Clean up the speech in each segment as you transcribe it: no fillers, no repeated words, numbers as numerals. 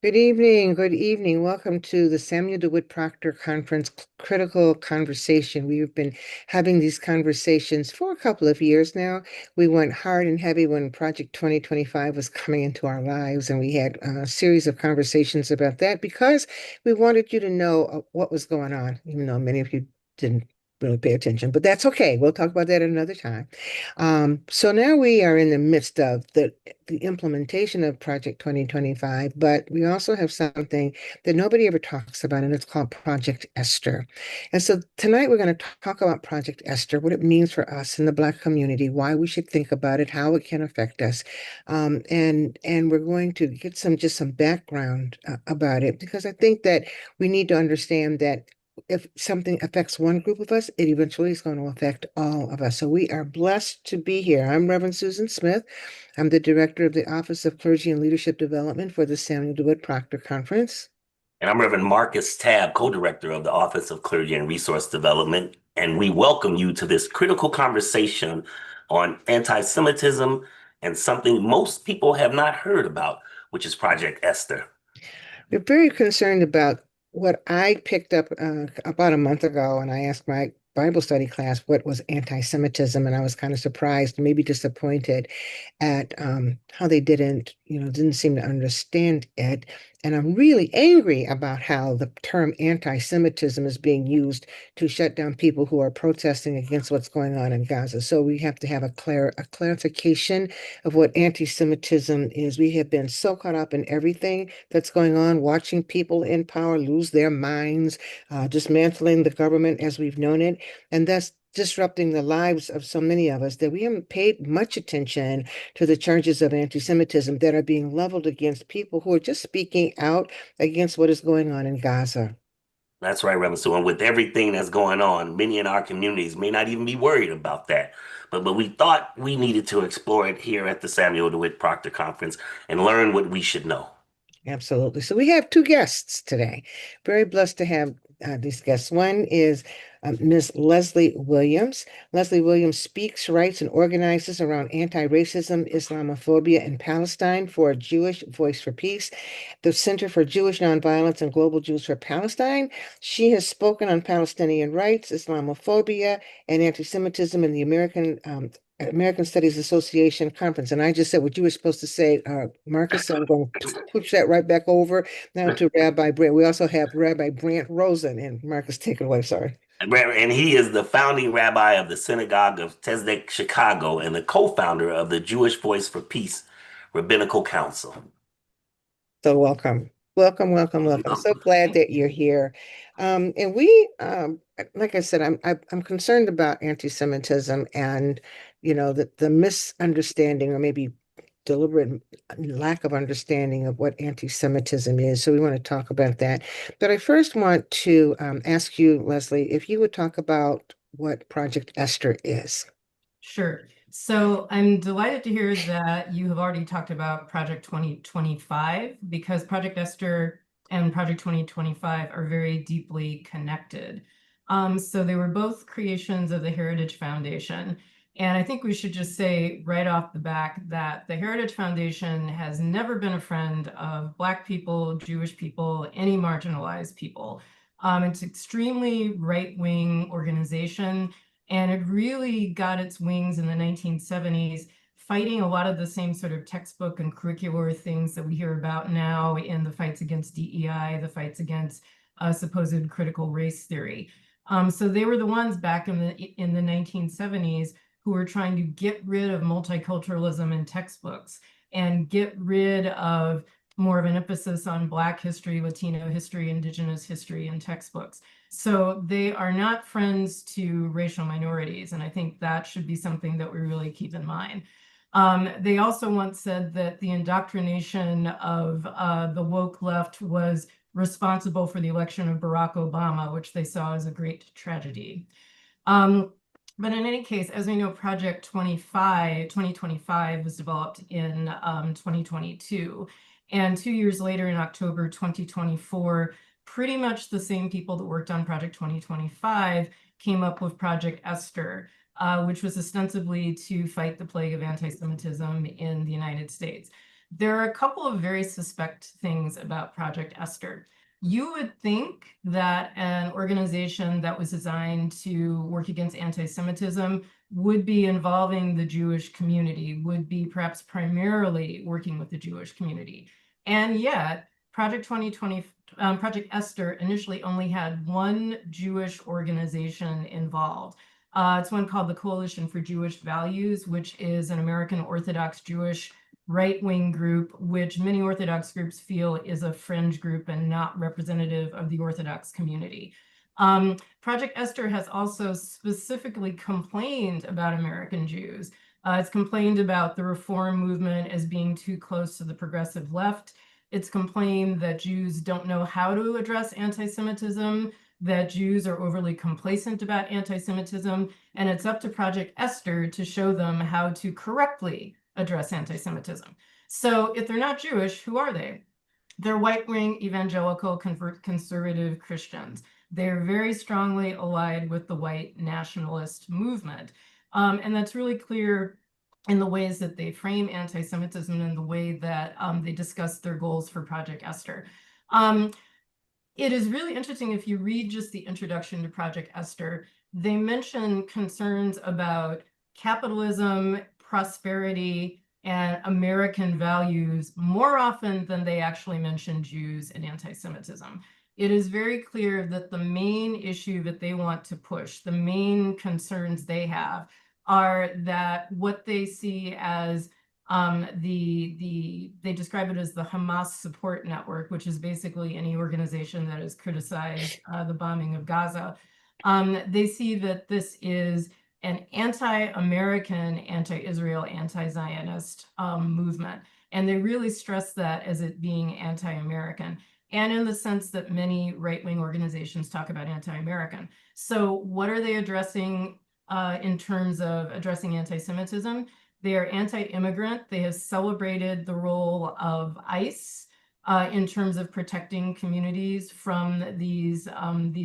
Good evening. Good evening. Welcome to the Samuel DeWitt Proctor Conference Critical Conversation. We've been having these conversations for a couple of years now. We went hard and heavy when Project 2025 was coming into our lives, and we had a series of conversations about that because we wanted you to know what was going on, even though many of you didn't really pay attention, but that's okay. We'll talk about that another time. So now we are in the midst of the implementation of Project 2025, but we also have something that nobody ever talks about, and it's called Project Esther. And so tonight we're going to talk about Project Esther, what it means for us in the Black community, why we should think about it, how it can affect us, and we're going to get some background about it because I think that we need to understand that if something affects one group of us, it eventually is going to affect all of us. So we are blessed to be here. I'm Reverend Susan Smith. I'm the director of the Office of Clergy and Leadership Development for the Samuel DeWitt Proctor Conference. And I'm Reverend Marcus Tabb, co-director of the Office of Clergy and Resource Development. And we welcome you to this critical conversation on anti-Semitism and something most people have not heard about, which is Project Esther. We're very concerned about what I picked up about a month ago, and I asked my Bible study class what was anti-Semitism, and I was kind of surprised, maybe disappointed at how they didn't seem to understand it. And I'm really angry about how the term anti-Semitism is being used to shut down people who are protesting against what's going on in Gaza. So we have to have a clarification of what anti-Semitism is. We have been so caught up in everything that's going on, watching people in power lose their minds, dismantling the government as we've known it, and thus disrupting the lives of so many of us that we haven't paid much attention to the charges of anti-Semitism that are being leveled against people who are just speaking out against what is going on in Gaza. That's right, Reverend Sue. And with everything that's going on, many in our communities may not even be worried about that. But we thought we needed to explore it here at the Samuel DeWitt Proctor Conference and learn what we should know. Absolutely. So we have two guests today. Very blessed to have these guests. One is Ms. Lesley Williams. Lesley Williams speaks, writes, and organizes around anti-racism, Islamophobia, and Palestine for Jewish Voice for Peace, the Center for Jewish Nonviolence and Global Jews for Palestine. She has spoken on Palestinian rights, Islamophobia, and anti-Semitism in the American Studies Association conference. And I just said what you were supposed to say, Marcus, so I'm going to push that right back over now to Rabbi Brant. We also have Rabbi Brant Rosen, and Marcus, take it away. Sorry. And he is the founding rabbi of the Synagogue of Tzedek, Chicago, and the co-founder of the Jewish Voice for Peace Rabbinical Council. So welcome. Welcome, welcome, welcome. So glad that you're here. And we, like I said, I'm concerned about anti-Semitism and, the misunderstanding or maybe deliberate lack of understanding of what anti-Semitism is. So we want to talk about that. But I first want to ask you, Lesley, if you would talk about what Project Esther is. Sure. So I'm delighted to hear that you have already talked about Project 2025 because Project Esther and Project 2025 are very deeply connected. So they were both creations of the Heritage Foundation. And I think we should just say right off the back that the Heritage Foundation has never been a friend of Black people, Jewish people, any marginalized people. It's an extremely right-wing organization. And it really got its wings in the 1970s, fighting a lot of the same sort of textbook and curricular things that we hear about now in the fights against DEI, the fights against supposed critical race theory. So they were the ones back in the 1970s who were trying to get rid of multiculturalism in textbooks and get rid of more of an emphasis on Black history, Latino history, Indigenous history in textbooks. So they are not friends to racial minorities, and I think that should be something that we really keep in mind. They also once said that the indoctrination of the woke left was responsible for the election of Barack Obama, which they saw as a great tragedy. But in any case, as we know, Project 2025 was developed in 2022. And 2 years later, in October 2024, pretty much the same people that worked on Project 2025 came up with Project Esther, which was ostensibly to fight the plague of anti-Semitism in the United States. There are a couple of very suspect things about Project Esther. You would think that an organization that was designed to work against anti-Semitism would be involving the Jewish community, would be perhaps primarily working with the Jewish community. And yet, Project Esther initially only had one Jewish organization involved. It's one called the Coalition for Jewish Values, which is an American Orthodox Jewish right-wing group, which many Orthodox groups feel is a fringe group and not representative of the Orthodox community. Project Esther has also specifically complained about American Jews. It's complained about the reform movement as being too close to the progressive left. It's complained that Jews don't know how to address anti-Semitism, that Jews are overly complacent about anti-Semitism, and it's up to Project Esther to show them how to correctly address anti-Semitism. So if they're not Jewish, who are they? They're right-wing evangelical conservative Christians. They're very strongly allied with the white nationalist movement. And that's really clear in the ways that they frame anti-Semitism and the way that they discuss their goals for Project Esther. It is really interesting if you read just the introduction to Project Esther, they mention concerns about capitalism, prosperity, and American values more often than they actually mention Jews and anti-Semitism. It is very clear that the main issue that they want to push, the main concerns they have, are that what they see as they describe it as the Hamas support network, which is basically any organization that has criticized the bombing of Gaza. They see that this is an anti-American, anti-Israel, anti-Zionist movement. And they really stress that as it being anti-American, and in the sense that many right-wing organizations talk about anti-American. So what are they addressing in terms of addressing anti-Semitism? They are anti-immigrant. They have celebrated the role of ICE in terms of protecting communities from these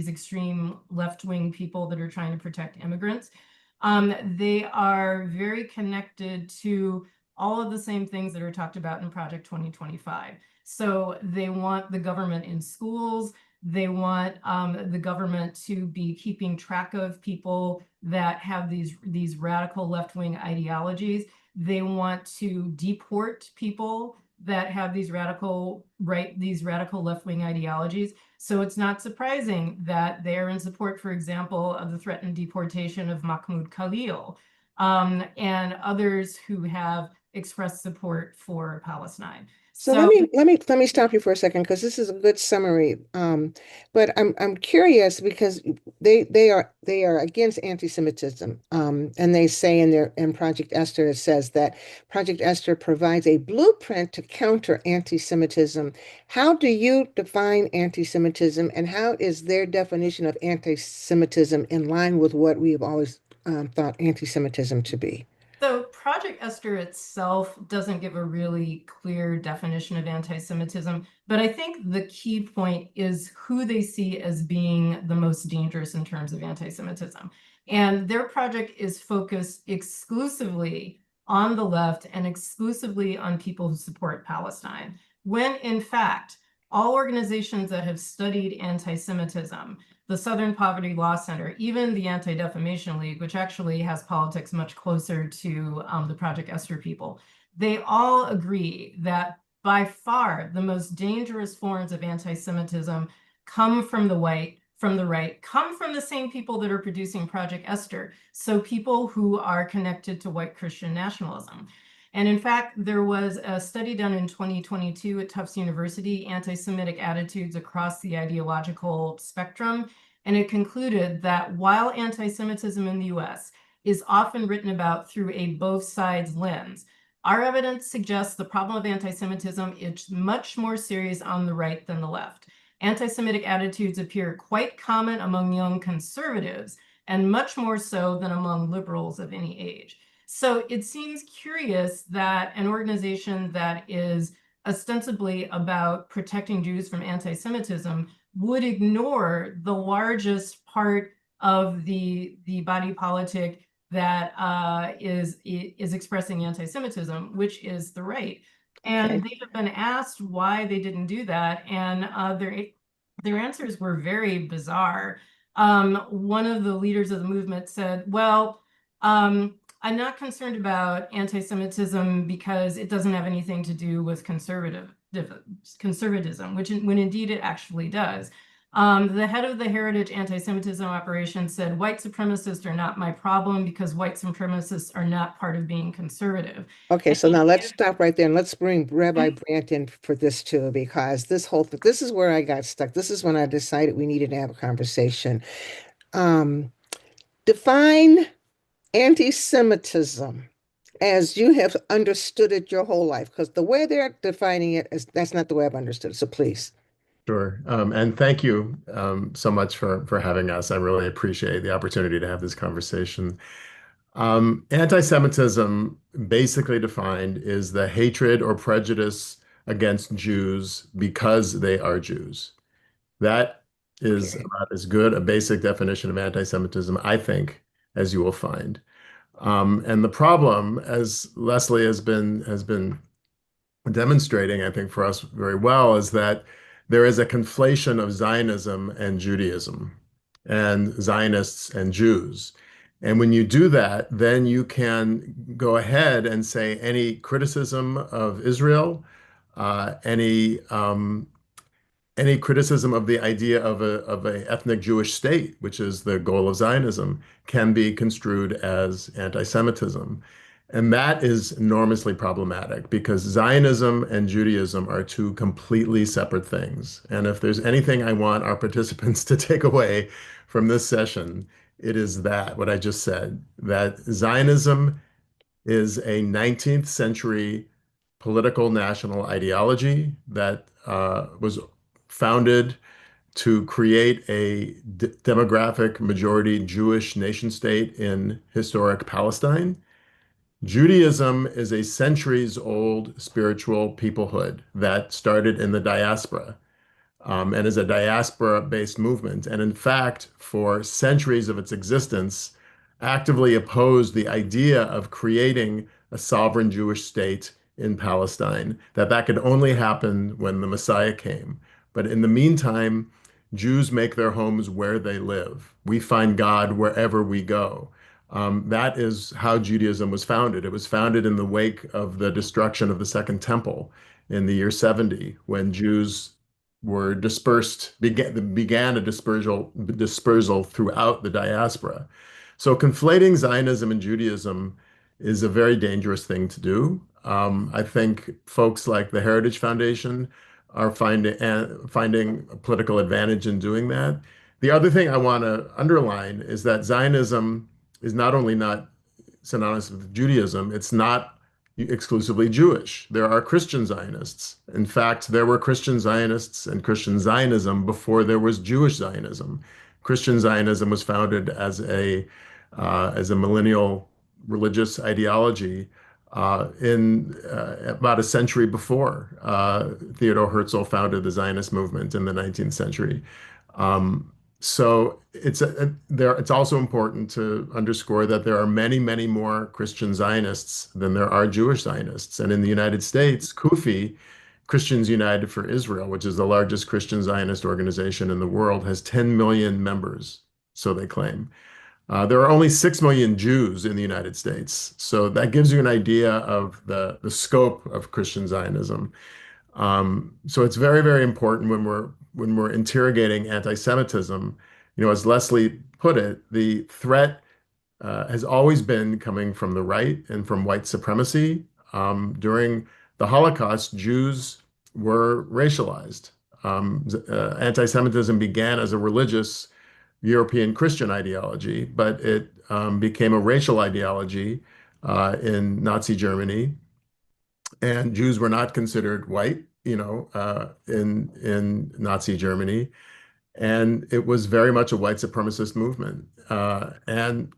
extreme left-wing people that are trying to protect immigrants. They are very connected to all of the same things that are talked about in Project 2025. So they want the government in schools. They want the government to be keeping track of people that have these radical left-wing ideologies. They want to deport people that have these radical left-wing ideologies. So it's not surprising that they are in support, for example, of the threatened deportation of Mahmoud Khalil and others who have expressed support for Palestine. So let me stop you for a second because this is a good summary. But I'm curious because they are against anti-Semitism. And they say in Project Esther, it says that Project Esther provides a blueprint to counter anti-Semitism. How do you define anti-Semitism, and how is their definition of anti-Semitism in line with what we have always thought anti-Semitism to be? So Project Esther itself doesn't give a really clear definition of anti-Semitism, but I think the key point is who they see as being the most dangerous in terms of anti-Semitism. And their project is focused exclusively on the left and exclusively on people who support Palestine, when in fact, all organizations that have studied anti-Semitism, the Southern Poverty Law Center, even the Anti-Defamation League, which actually has politics much closer to the Project Esther people, they all agree that by far the most dangerous forms of anti-Semitism come from the right, come from the same people that are producing Project Esther, so people who are connected to white Christian nationalism. And in fact, there was a study done in 2022 at Tufts University, Anti-Semitic Attitudes Across the Ideological Spectrum, and it concluded that while anti-Semitism in the US is often written about through a both sides lens, our evidence suggests the problem of anti-Semitism is much more serious on the right than the left. Anti-Semitic attitudes appear quite common among young conservatives, and much more so than among liberals of any age. So it seems curious that an organization that is ostensibly about protecting Jews from anti-Semitism would ignore the largest part of the body politic that is expressing anti-Semitism, which is the right. And Okay. they have been asked why they didn't do that, and their answers were very bizarre. One of the leaders of the movement said, "Well, I'm not concerned about anti-Semitism because it doesn't have anything to do with conservatism, which when indeed it actually does." The head of the Heritage Anti-Semitism operation said, "White supremacists are not my problem because white supremacists are not part of being conservative." Okay, And so now let's stop right there and let's bring Rabbi Brant in for this too, because this is where I got stuck. This is when I decided we needed to have a conversation. Um, define anti-Semitism as you have understood it your whole life, because the way they're defining it is that's not the way I've understood it. So please. Sure. And thank you so much for having us. I really appreciate the opportunity to have this conversation. Anti-Semitism, basically defined, is the hatred or prejudice against Jews because they are Jews. That is Okay. about as good a basic definition of anti-Semitism, I think, as you will find. And the problem, as Lesley has been demonstrating, I think, for us very well, is that there is a conflation of Zionism and Judaism, and Zionists and Jews. And when you do that, then you can go ahead and say any criticism of Israel, any criticism of the idea of a ethnic Jewish state, which is the goal of Zionism, can be construed as anti-Semitism. And that is enormously problematic because Zionism and Judaism are two completely separate things. And if there's anything I want our participants to take away from this session, it is that, what I just said, that Zionism is a 19th century political national ideology that was founded to create a demographic majority Jewish nation state in historic Palestine. Judaism is a centuries old spiritual peoplehood that started in the diaspora and is a diaspora-based movement. And in fact, for centuries of its existence, actively opposed the idea of creating a sovereign Jewish state in Palestine, that could only happen when the Messiah came. But in the meantime, Jews make their homes where they live. We find God wherever we go. That is how Judaism was founded. It was founded in the wake of the destruction of the Second Temple in the year 70, when Jews were dispersed, began a dispersal throughout the diaspora. So conflating Zionism and Judaism is a very dangerous thing to do. I think folks like the Heritage Foundation are finding a political advantage in doing that. The other thing I want to underline is that Zionism is not only not synonymous with Judaism, it's not exclusively Jewish. There are Christian Zionists. In fact, there were Christian Zionists and Christian Zionism before there was Jewish Zionism. Christian Zionism was founded as a millennial religious ideology in about a century before Theodor Herzl founded the Zionist movement in the 19th century. So it's also important to underscore that there are many, many more Christian Zionists than there are Jewish Zionists. And in the United States, CUFI, Christians United for Israel, which is the largest Christian Zionist organization in the world, has 10 million members, so they claim. There are only 6 million Jews in the United States. So that gives you an idea of the scope of Christian Zionism. So it's very, very important when we're interrogating anti-Semitism. As Lesley put it, the threat has always been coming from the right and from white supremacy. During the Holocaust, Jews were racialized. Anti-Semitism began as a religious European Christian ideology, but it became a racial ideology in Nazi Germany, and Jews were not considered white, in Nazi Germany, and it was very much a white supremacist movement. And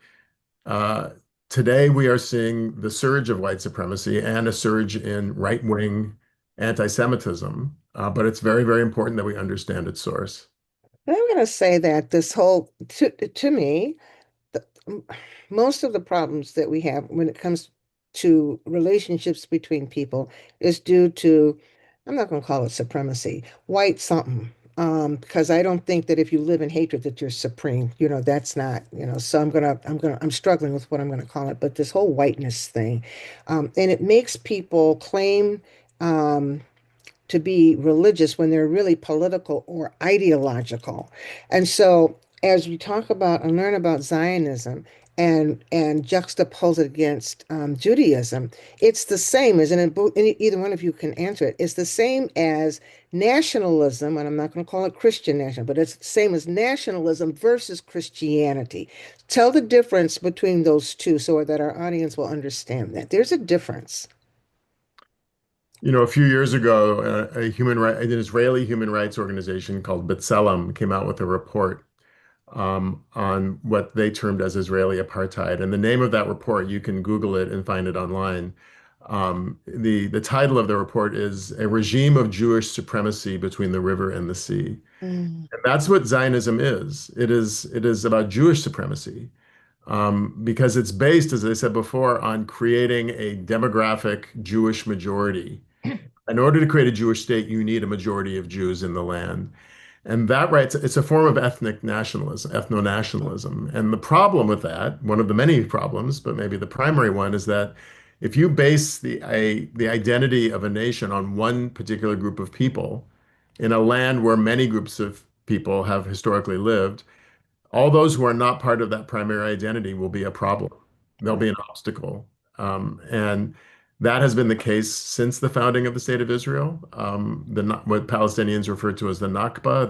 today we are seeing the surge of white supremacy and a surge in right-wing anti-Semitism, but it's very, very important that we understand its source. And I'm going to say that to me, the, most of the problems that we have when it comes to relationships between people is due to, I'm not going to call it supremacy, white something. Because I don't think that if you live in hatred that you're supreme, that's not, so I'm struggling with what I'm gonna call it, but this whole whiteness thing, and it makes people claim, um, to be religious when they're really political or ideological. And so as we talk about and learn about Zionism and juxtapose it against Judaism, it's the same, isn't it? Either one of you can answer it. It's the same as nationalism, and I'm not going to call it Christian national, but it's the same as nationalism versus Christianity. Tell the difference between those two so that our audience will understand that. There's a difference. A few years ago, an Israeli human rights organization called B'Tselem came out with a report on what they termed as Israeli apartheid. And the name of that report, you can Google it and find it online. The title of the report is A Regime of Jewish Supremacy Between the River and the Sea. Mm, And that's what Zionism is. It is about Jewish supremacy. Because it's based, as I said before, on creating a demographic Jewish majority. In order to create a Jewish state, you need a majority of Jews in the land. And that right, it's a form of ethnic nationalism, ethno-nationalism. And the problem with that, one of the many problems, but maybe the primary one, is that if you base the identity of a nation on one particular group of people in a land where many groups of people have historically lived, all those who are not part of that primary identity will be a problem. They'll be an obstacle. And that has been the case since the founding of the State of Israel. What Palestinians refer to as the Nakba,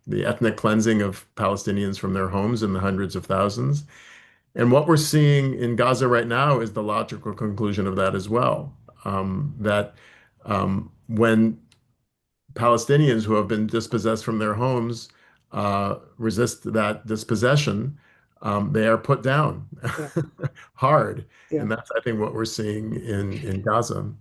the ethnic cleansing of Palestinians from their homes in the hundreds of thousands. And what we're seeing in Gaza right now is the logical conclusion of that as well. That when Palestinians who have been dispossessed from their homes resist that dispossession, they are put down yeah, hard. yeah. And that's, I think, what we're seeing in Gaza.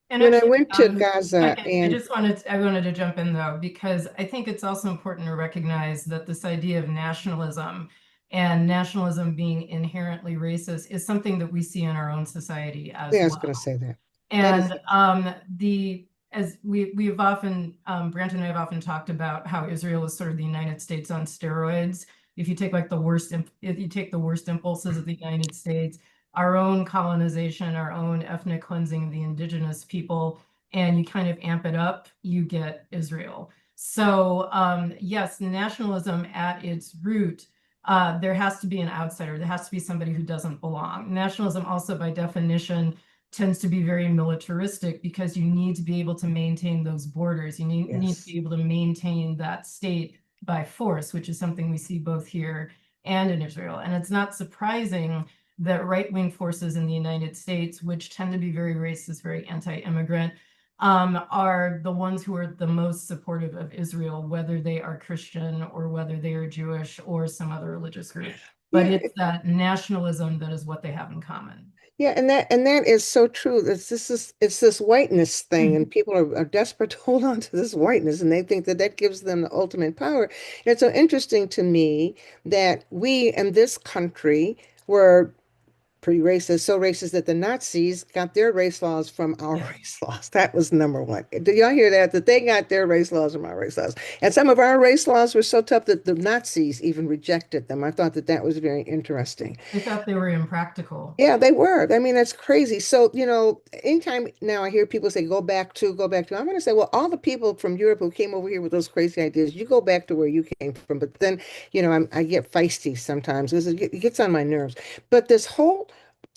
And When I actually, went to if I Gaza can, and I wanted to jump in though, because I think it's also important to recognize that this idea of nationalism and nationalism being inherently racist is something that we see in our own society yeah, as I was well. going to say that. That is, And as we've often, Brant and I have often talked about how Israel is sort of the United States on steroids. If you take like if you take the worst impulses of the United States, our own colonization, our own ethnic cleansing of the indigenous people, and you kind of amp it up, you get Israel. So yes, nationalism at its root, there has to be an outsider. There has to be somebody who doesn't belong. Nationalism also by definition tends to be very militaristic because you need to be able to maintain those borders. You need to yes. be able to maintain that state by force, which is something we see both here and in Israel. And it's not surprising that right-wing forces in the United States, which tend to be very racist, very anti-immigrant, are the ones who are the most supportive of Israel, whether they are Christian or whether they are Jewish or some other religious group. But Yeah, it's that nationalism that is what they have in common. yeah, and that is so true. It's this whiteness thing, and people are desperate to hold on to this whiteness, and they think that that gives them the ultimate power. And it's so interesting to me that we in this country were pretty racist, so racist that the Nazis got their race laws from our Yeah. race laws. That was number one. Did y'all hear that? That they got their race laws from our race laws. And some of our race laws were so tough that the Nazis even rejected them. I thought that that was very interesting. They thought they were impractical. Yeah, they were. I mean, that's crazy. So, anytime now I hear people say, go back to, I'm going to say, well, all the people from Europe who came over here with those crazy ideas, you go back to where you came from. But then, I get feisty sometimes because it gets on my nerves. But this whole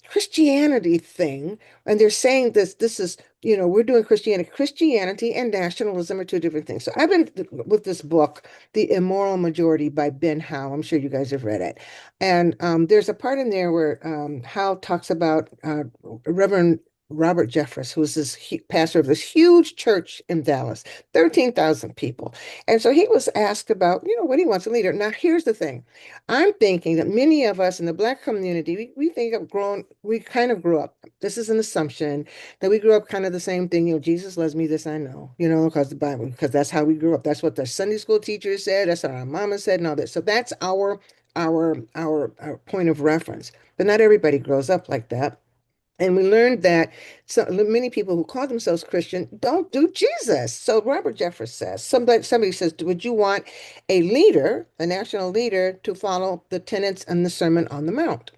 Christianity thing, and they're saying this is, we're doing Christianity. Christianity and nationalism are two different things. So I've been with this book, The Immoral Majority by Ben Howe. I'm sure you guys have read it. And there's a part in there where Howe talks about Reverend Robert Jeffress, who was this pastor of this huge church in Dallas, 13,000 people. And so he was asked about, what he wants to lead. Now, here's the thing. I'm thinking that many of us in the Black community, we kind of grew up. This is an assumption that we grew up kind of the same thing. Jesus loves me, this I know, because the Bible, because that's how we grew up. That's what the Sunday school teachers said. That's what our mama said and all that. So that's our point of reference. But not everybody grows up like that. And we learned that many people who call themselves Christian don't do Jesus. So Robert Jeffress says, somebody says, would you want a leader, a national leader, to follow the tenets and the Sermon on the Mount?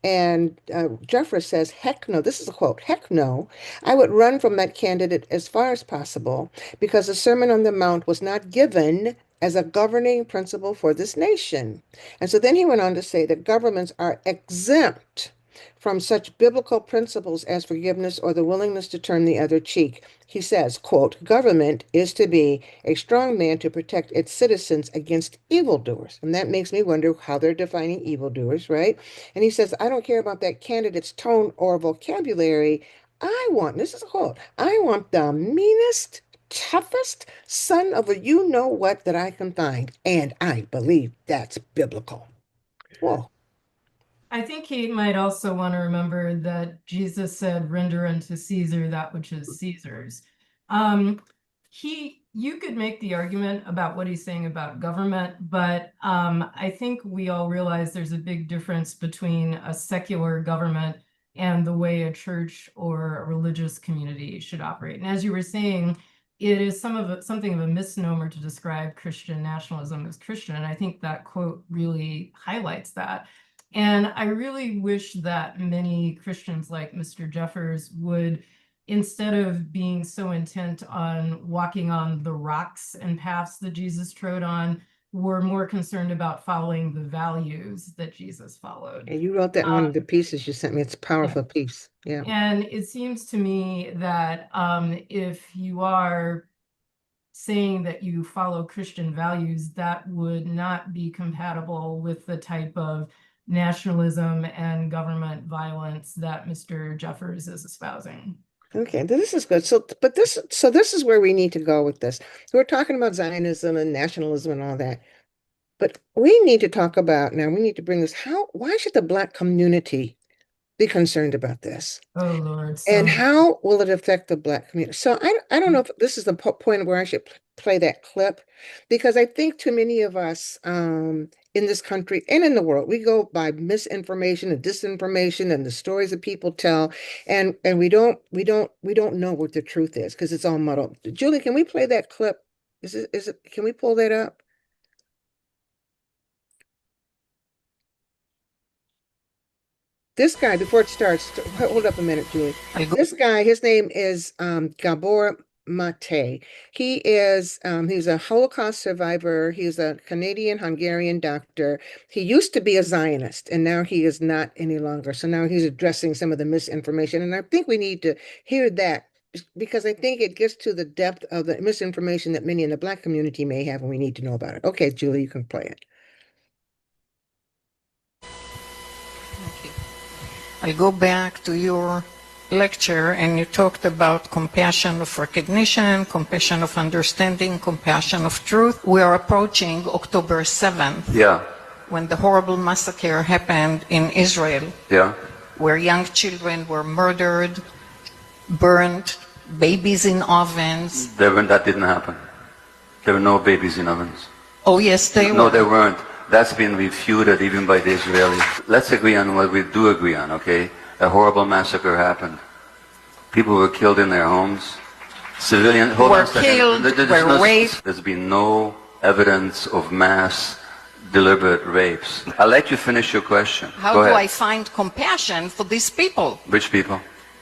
And Jeffress says, heck no, this is a quote, heck no, I would run from that candidate as far as possible because the Sermon on the Mount was not given as a governing principle for this nation. And so then he went on to say that governments are exempt from such biblical principles as forgiveness or the willingness to turn the other cheek. He says, quote, government is to be a strong man to protect its citizens against evildoers. And that makes me wonder how they're defining evildoers, right? And he says, I don't care about that candidate's tone or vocabulary. This is a quote, I want the meanest, toughest son of a you-know-what that I can find. And I believe that's biblical. Whoa. I think he might also want to remember that Jesus said, render unto Caesar that which is Caesar's. You could make the argument about what he's saying about government, but I think we all realize there's a big difference between a secular government and the way a church or a religious community should operate. And as you were saying, it is something of a misnomer to describe Christian nationalism as Christian. And I think that quote really highlights that. And I really wish that many Christians like Mr. Jeffers would, instead of being so intent on walking on the rocks and paths that Jesus trod on, were more concerned about following the values that Jesus followed. And you wrote that in one of the pieces you sent me. It's a powerful piece. Yeah. And it seems to me that if you are saying that you follow Christian values, that would not be compatible with the type of nationalism and government violence that Mr. Jeffers is espousing. Okay, this is good. So this is where we need to go with this. So we're talking about Zionism and nationalism and all that. But we need to talk about now, we need to bring this, why should the Black community be concerned about this? Oh, Lord. And how will it affect the Black community? So I don't know if this is the point where I should play that clip, because I think too many of us in this country and in the world, we go by misinformation and disinformation and the stories that people tell, and we don't know what the truth is because it's all muddled. Julie, can we play that clip? Can we pull that up? This guy, before it starts, hold up a minute, Julie. This guy, his name is Gabor Mate. He's a Holocaust survivor. He's a Canadian-Hungarian doctor. He used to be a Zionist, and now he is not any longer. So now he's addressing some of the misinformation. And I think we need to hear that because I think it gets to the depth of the misinformation that many in the Black community may have, and we need to know about it. Okay, Julie, you can play it. I'll go back to your lecture, and you talked about compassion of recognition, compassion of understanding, compassion of truth. We are approaching October 7th. Yeah. When the horrible massacre happened in Israel. Yeah. Where young children were murdered, burned, babies in ovens. That didn't happen. There were no babies in ovens. Oh, yes, they were. No, there weren't. That's been refuted even by the Israelis. Let's agree on what we do agree on, okay? A horrible massacre happened. People were killed in their homes. Civilians were killed, were raped. There's been no evidence of mass deliberate rapes. I'll let you finish your question. How do I find compassion for these people? Which people?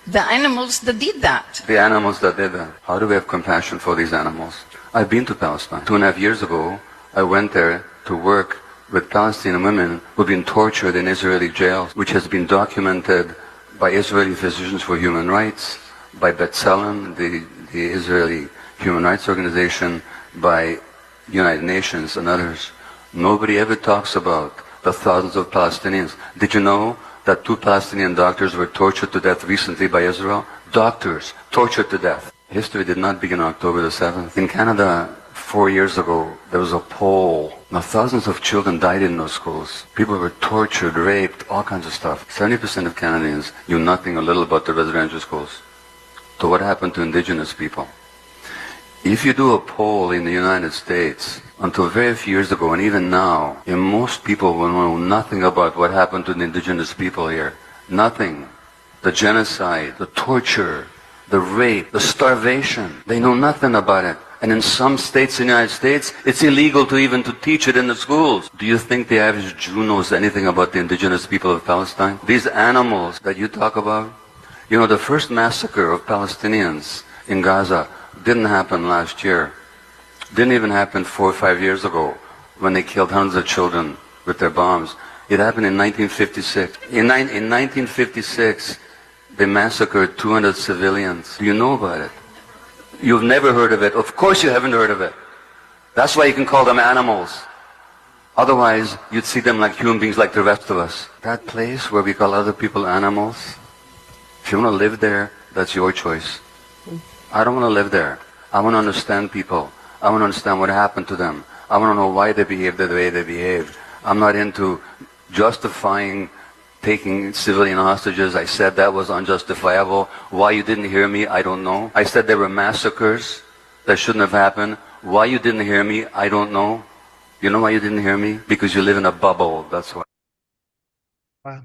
The animals that did that. The animals that did that. How do we have compassion for these animals? I've been to Palestine. 2.5 years ago, I went there to work with Palestinian women who've been tortured in Israeli jails, which has been documented by Israeli Physicians for Human Rights, by B'Tselem, the Israeli human rights organization, by United Nations and others. Nobody ever talks about the thousands of Palestinians. Did you know that 2 Palestinian doctors were tortured to death recently by Israel? Doctors tortured to death. History did not begin on October the 7th. In Canada, 4 years ago, there was a poll. Now, thousands of children died in those schools. People were tortured, raped, all kinds of stuff. 70% of Canadians knew nothing or little about the residential schools. So what happened to indigenous people? If you do a poll in the United States, until very few years ago, and even now, most people will know nothing about what happened to the indigenous people here. Nothing. the genocide, the torture, the rape, the starvation. They know nothing about it. And in some states in the United States, it's illegal to even to teach it in the schools. Do you think the average Jew knows anything about the indigenous people of Palestine? These animals that you talk about, you know, the first massacre of Palestinians in Gaza didn't happen last year. Didn't even happen 4 or 5 years ago when they killed hundreds of children with their bombs. It happened in 1956. In 1956, they massacred 200 civilians. Do you know about it? You've never heard of it. Of course you haven't heard of it. That's why you can call them animals. Otherwise, you'd see them like human beings like the rest of us. That place where we call other people animals, if you want to live there, that's your choice. I don't want to live there. I want to understand people. I want to understand what happened to them. I want to know why they behave the way they behave. I'm not into justifying taking civilian hostages. I said that was unjustifiable. Why you didn't hear me, I don't know. I said there were massacres that shouldn't have happened. Why you didn't hear me, I don't know. You know why you didn't hear me? Because you live in a bubble, that's why. Wow.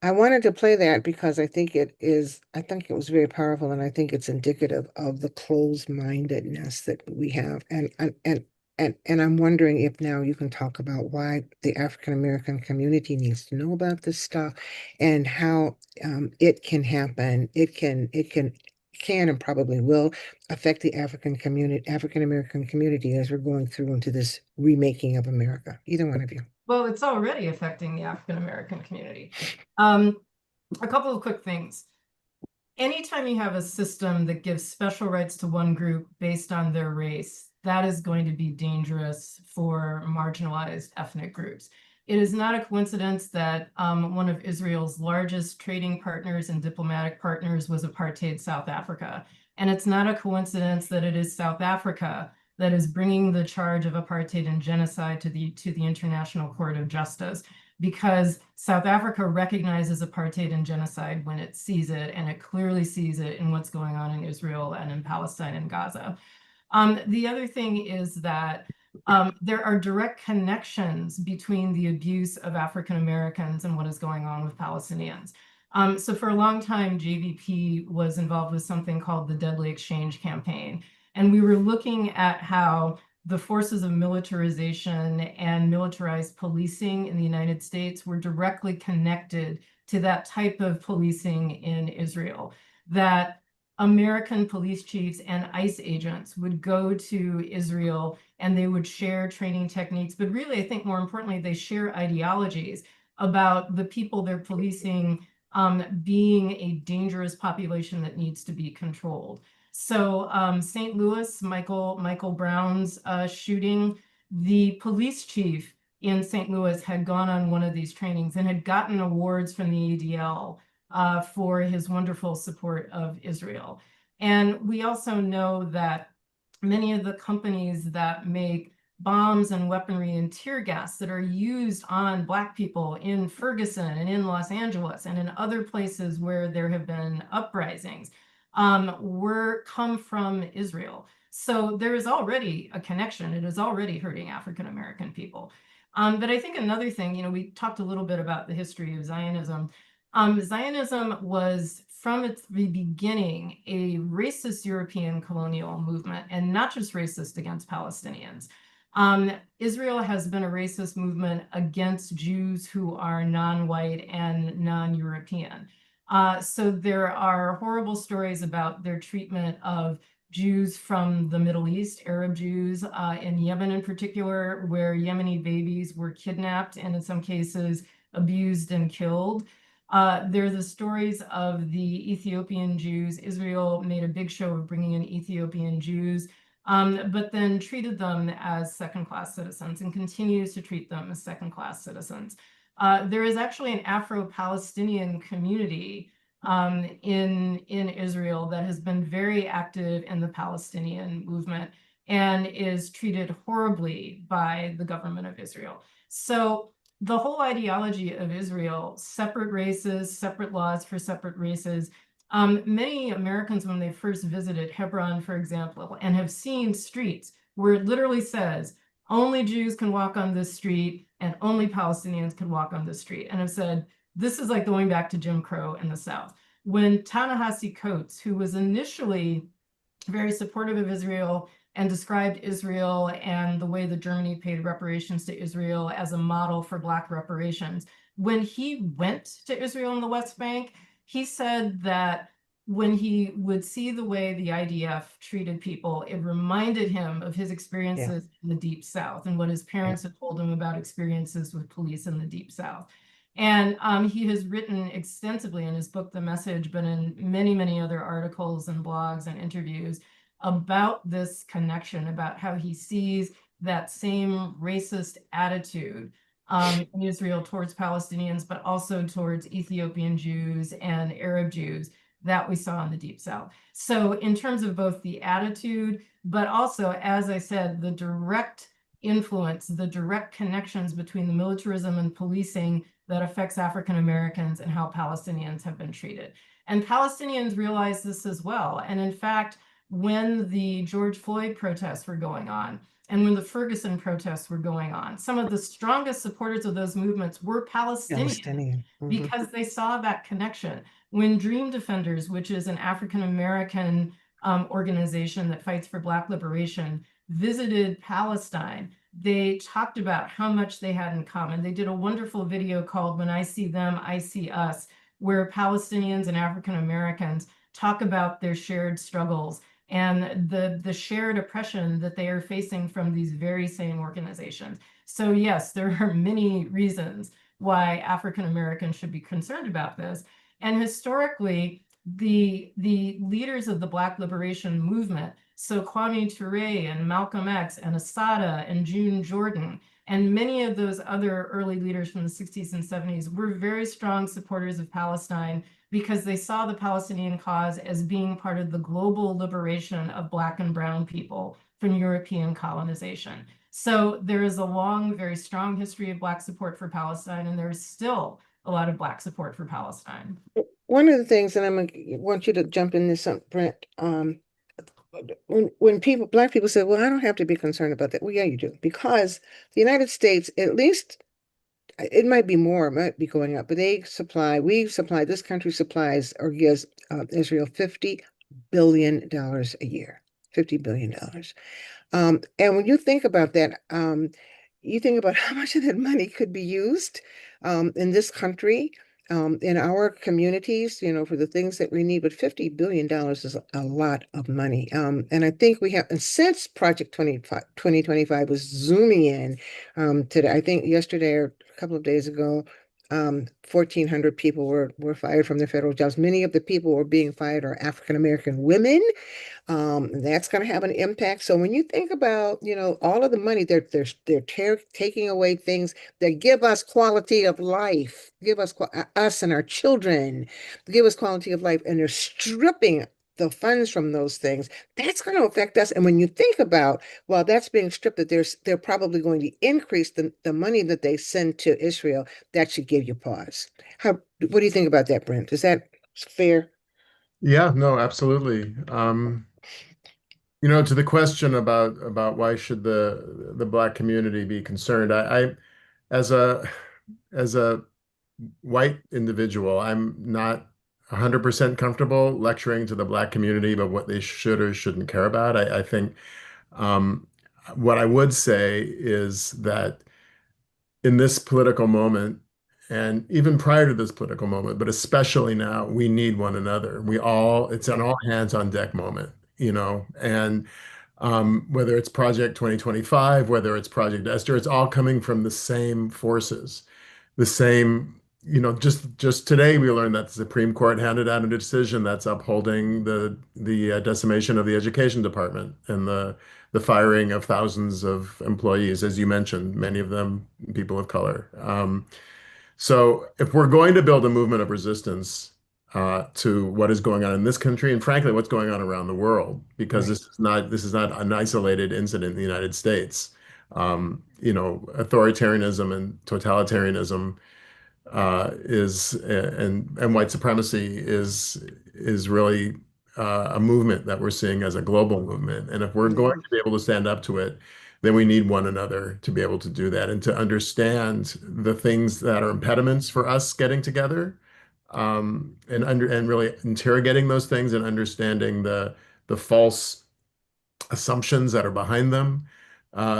I wanted to play that because I think it was very powerful, and I think it's indicative of the closed-mindedness that we have. And I'm wondering if now you can talk about why the African American community needs to know about this stuff and how it can happen. It can and probably will affect the African American community as we're going through into this remaking of America. Either one of you. Well, it's already affecting the African American community. A couple of quick things. Anytime you have a system that gives special rights to one group based on their race, that is going to be dangerous for marginalized ethnic groups. It is not a coincidence that one of Israel's largest trading partners and diplomatic partners was apartheid South Africa. And it's not a coincidence that it is South Africa that is bringing the charge of apartheid and genocide to the International Court of Justice, because South Africa recognizes apartheid and genocide when it sees it, and it clearly sees it in what's going on in Israel and in Palestine and Gaza. The other thing is that there are direct connections between the abuse of African Americans and what is going on with Palestinians. So for a long time, JVP was involved with something called the Deadly Exchange Campaign. And we were looking at how the forces of militarization and militarized policing in the United States were directly connected to that type of policing in Israel. That American police chiefs and ICE agents would go to Israel and they would share training techniques, but really, I think more importantly, they share ideologies about the people they're policing being a dangerous population that needs to be controlled. So St. Louis, Michael Brown's shooting, the police chief in St. Louis had gone on one of these trainings and had gotten awards from the ADL for his wonderful support of Israel. And we also know that many of the companies that make bombs and weaponry and tear gas that are used on Black people in Ferguson and in Los Angeles and in other places where there have been uprisings come from Israel. So there is already a connection. It is already hurting African American people. But I think another thing, we talked a little bit about the history of Zionism. Zionism was from the beginning a racist European colonial movement, and not just racist against Palestinians. Israel has been a racist movement against Jews who are non-white and non-European. So there are horrible stories about their treatment of Jews from the Middle East, Arab Jews in Yemen in particular, where Yemeni babies were kidnapped and in some cases abused and killed. There are the stories of the Ethiopian Jews. Israel made a big show of bringing in Ethiopian Jews, but then treated them as second-class citizens and continues to treat them as second-class citizens. There is actually an Afro-Palestinian community in Israel that has been very active in the Palestinian movement and is treated horribly by the government of Israel. So the whole ideology of Israel, separate races, separate laws for separate races, many Americans, when they first visited Hebron, for example, and have seen streets where it literally says, only Jews can walk on this street, and only Palestinians could walk on the street, and have said, this is like going back to Jim Crow in the South. When Ta-Nehisi Coates, who was initially very supportive of Israel and described Israel and the way that Germany paid reparations to Israel as a model for Black reparations, when he went to Israel and the West Bank, he said that when he would see the way the IDF treated people, it reminded him of his experiences in the Deep South and what his parents had told him about experiences with police in the Deep South. And he has written extensively in his book, The Message, but in many, many other articles and blogs and interviews about this connection, about how he sees that same racist attitude in Israel towards Palestinians, but also towards Ethiopian Jews and Arab Jews that we saw in the Deep South. So in terms of both the attitude, but also, as I said, the direct influence, the direct connections between the militarism and policing that affects African Americans and how Palestinians have been treated. And Palestinians realize this as well. And in fact, when the George Floyd protests were going on, and when the Ferguson protests were going on, some of the strongest supporters of those movements were Palestinian. Because they saw that connection. When Dream Defenders, which is an African American organization that fights for Black liberation, visited Palestine, they talked about how much they had in common. They did a wonderful video called When I See Them, I See Us, where Palestinians and African Americans talk about their shared struggles and the shared oppression that they are facing from these very same organizations. So yes, there are many reasons why African Americans should be concerned about this. And historically, the leaders of the Black liberation movement, so Kwame Ture and Malcolm X and Assata and June Jordan, and many of those other early leaders from the 60s and 70s were very strong supporters of Palestine because they saw the Palestinian cause as being part of the global liberation of Black and brown people from European colonization. So there is a long, very strong history of Black support for Palestine, and there's still a lot of Black support for Palestine. One of the things, and I want you to jump in this, Brent, when Black people say, well, I don't have to be concerned about that. Well, yeah, you do, because the United States, at least, it might be more, it might be going up, but this country supplies or gives Israel $50 billion a year, $50 billion. And when you think about that, you think about how much of that money could be used in this country, in our communities, for the things that we need. But $50 billion is a lot of money. And I think and since Project 2025 was zooming in today, I think yesterday or a couple of days ago, 1,400 people were fired from their federal jobs. Many of the people who are being fired are African American women. That's going to have an impact. So when you think about, all of the money, they're taking away things that give us quality of life, give us us and our children, give us quality of life, and they're stripping the funds from those things. That's going to affect us. And when you think about, well, that's being stripped, that they're probably going to increase the money that they send to Israel. That should give you pause. What do you think about that, Brent? Is that fair? Yeah, no, absolutely. To the question about why should the Black community be concerned, I as a white individual, I'm not 100% comfortable lecturing to the Black community about what they should or shouldn't care about. I think what I would say is that in this political moment, and even prior to this political moment, but especially now, we need one another. It's an all hands on deck moment, and whether it's Project 2025, whether it's Project Esther, it's all coming from the same forces, the same, just today we learned that the Supreme Court handed down a decision that's upholding the decimation of the education department and the firing of thousands of employees, as you mentioned, many of them people of color. So if we're going to build a movement of resistance to what is going on in this country, and frankly, what's going on around the world, because this is not an isolated incident in the United States. Authoritarianism and totalitarianism and white supremacy is really a movement that we're seeing as a global movement. And if we're going to be able to stand up to it, then we need one another to be able to do that and to understand the things that are impediments for us getting together, and really interrogating those things and understanding the false assumptions that are behind them,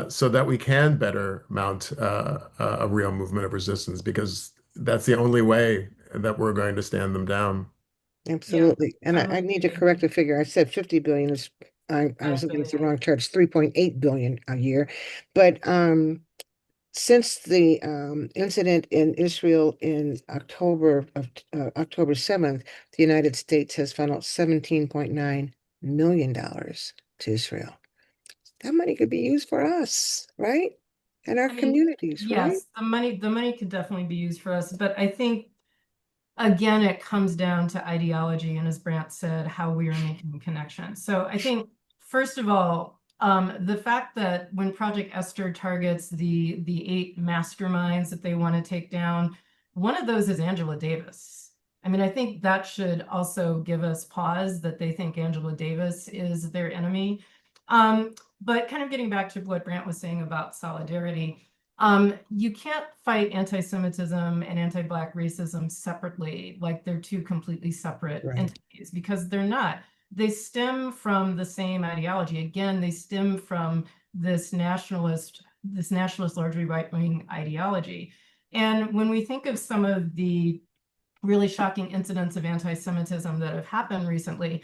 so that we can better mount a real movement of resistance, because that's the only way that we're going to stand them down. Absolutely. And I totally need to agree. correct the figure. I said 50 billion is, I was looking at the wrong chart. It's 3.8 billion a year. But since the incident in Israel in October 7th, the United States has funneled $17.9 million to Israel. That money could be used for us, right? And our I mean, communities, right? yes, the money could definitely be used for us, but I think again, it comes down to ideology, and as Brant said, how we are making connections. So I think, first of all, the fact that when Project Esther targets the 8 masterminds that they want to take down, one of those is Angela Davis. I mean, I think that should also give us pause that they think Angela Davis is their enemy. But kind of getting back to what Brant was saying about solidarity, you can't fight anti-Semitism and anti-Black racism separately, like they're two completely separate Right. entities, because they're not. They stem from the same ideology. Again, they stem from this nationalist, largely right-wing ideology. And when we think of some of the really shocking incidents of anti-Semitism that have happened recently,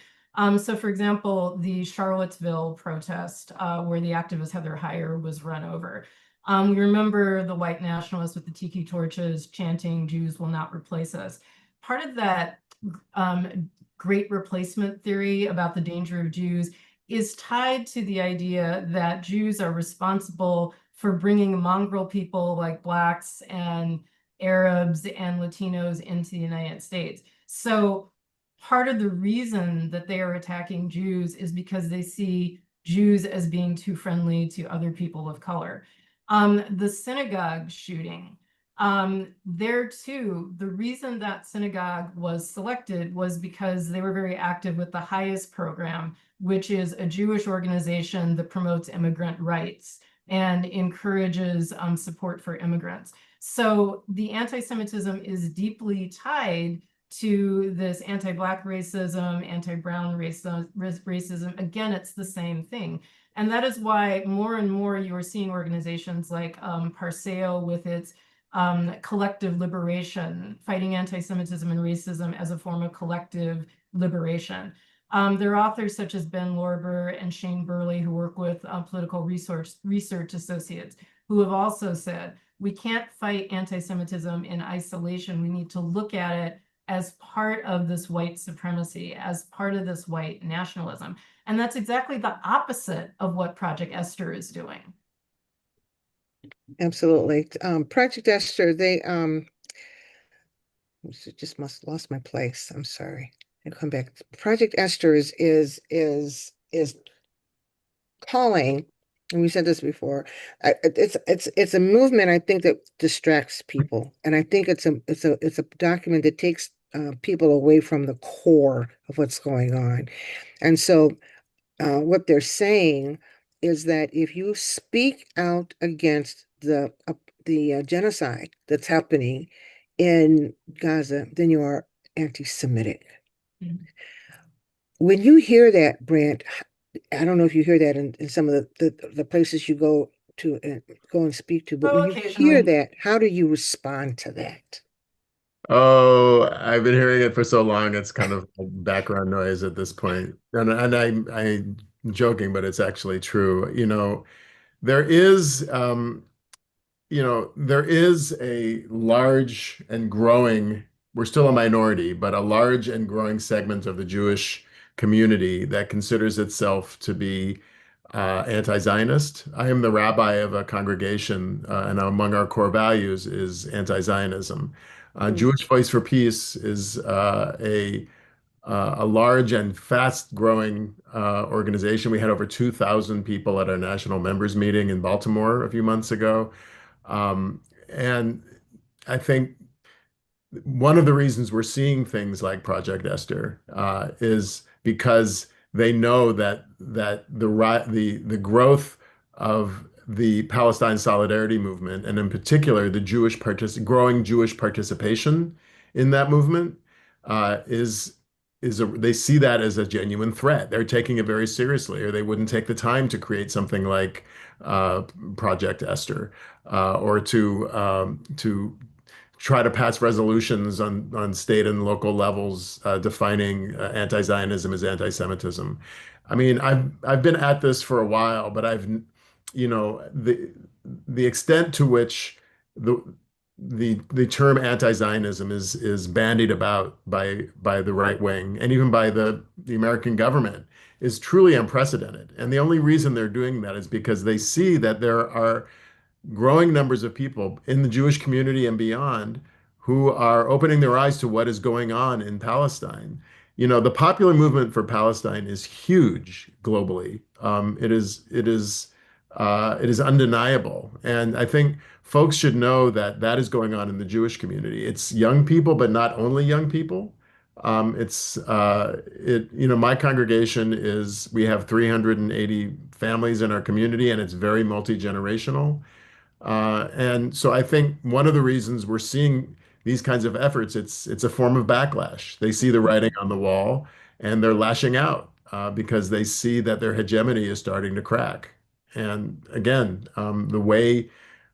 so for example, the Charlottesville protest, where the activist Heather Heyer was run over. We remember the white nationalists with the tiki torches chanting, "Jews will not replace us." Part of that great replacement theory about the danger of Jews is tied to the idea that Jews are responsible for bringing mongrel people like Blacks and Arabs and Latinos into the United States. So part of the reason that they are attacking Jews is because they see Jews as being too friendly to other people of color. The synagogue shooting, there too, the reason that synagogue was selected was because they were very active with the Highest program, which is a Jewish organization that promotes immigrant rights and encourages support for immigrants. So the anti-Semitism is deeply tied to this anti-Black racism, anti-brown racism. Again, it's the same thing. And that is why more and more you are seeing organizations like Parseo with its collective liberation, fighting anti-Semitism and racism as a form of collective liberation. There are authors such as Ben Lorber and Shane Burley who work with Political Research Associates, who have also said, we can't fight anti-Semitism in isolation. We need to look at it as part of this white supremacy, as part of this white nationalism. And that's exactly the opposite of what Project Esther is doing. Absolutely. Project Esther, they just must lost my place. I'm sorry. I'll come back. Project Esther is calling, and we said this before. It's a movement, I think, that distracts people, and I think it's a document that takes people away from the core of what's going on. And so what they're saying is that if you speak out against the genocide that's happening in Gaza, then you are anti-Semitic. Mhm. When you hear that, Brant, I don't know if you hear that in some of the places you go to and go and speak to, but Oh, when you hear occasionally. that, how do you respond to that? Oh, I've been hearing it for so long, it's kind of like background noise at this point. I'm joking, but it's actually true. There is there is a large and growing, we're still a minority, but a large and growing segment of the Jewish community that considers itself to be anti-Zionist. I am the rabbi of a congregation, and among our core values is anti-Zionism. Mm. Jewish Voice for Peace is a large and fast-growing organization. We had over 2,000 people at our national members meeting in Baltimore a few months ago. And I think one of the reasons we're seeing things like Project Esther is because they know that the growth of the Palestine Solidarity movement, and in particular the growing Jewish participation in that movement, they see that as a genuine threat. They're taking it very seriously, or they wouldn't take the time to create something like Project Esther, or to try to pass resolutions on state and local levels defining anti-Zionism as anti-Semitism. I mean, I've been at this for a while, but the extent to which the term anti-Zionism is bandied about by the right wing and even by the American government is truly unprecedented. And the only reason they're doing that is because they see that there are growing numbers of people in the Jewish community and beyond who are opening their eyes to what is going on in Palestine. The popular movement for Palestine is huge globally. It is undeniable, and I think folks should know that that is going on in the Jewish community. It's young people, but not only young people. My congregation we have 380 families in our community, and it's very multi-generational. And so I think one of the reasons we're seeing these kinds of efforts, it's a form of backlash. They see the writing on the wall and they're lashing out because they see that their hegemony is starting to crack. And again, the way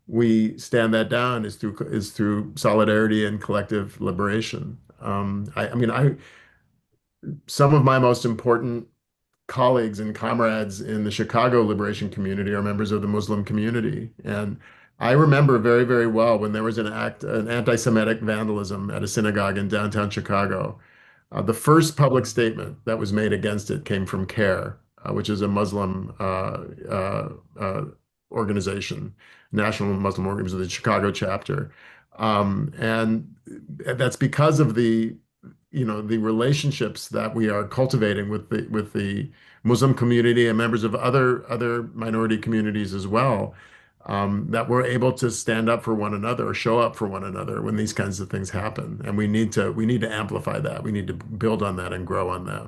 we stand that down is through solidarity and collective liberation. Some of my most important colleagues and comrades in the Chicago liberation community are members of the Muslim community. And I remember very, very well when there was an anti-Semitic vandalism at a synagogue in downtown Chicago. The first public statement that was made against it came from CARE, which is a Muslim organization, National Muslim Organization, the Chicago chapter. And that's because of the relationships that we are cultivating with the Muslim community and members of other minority communities as well, that we're able to stand up for one another or show up for one another when these kinds of things happen. And we need to amplify that. We need to build on that and grow on that.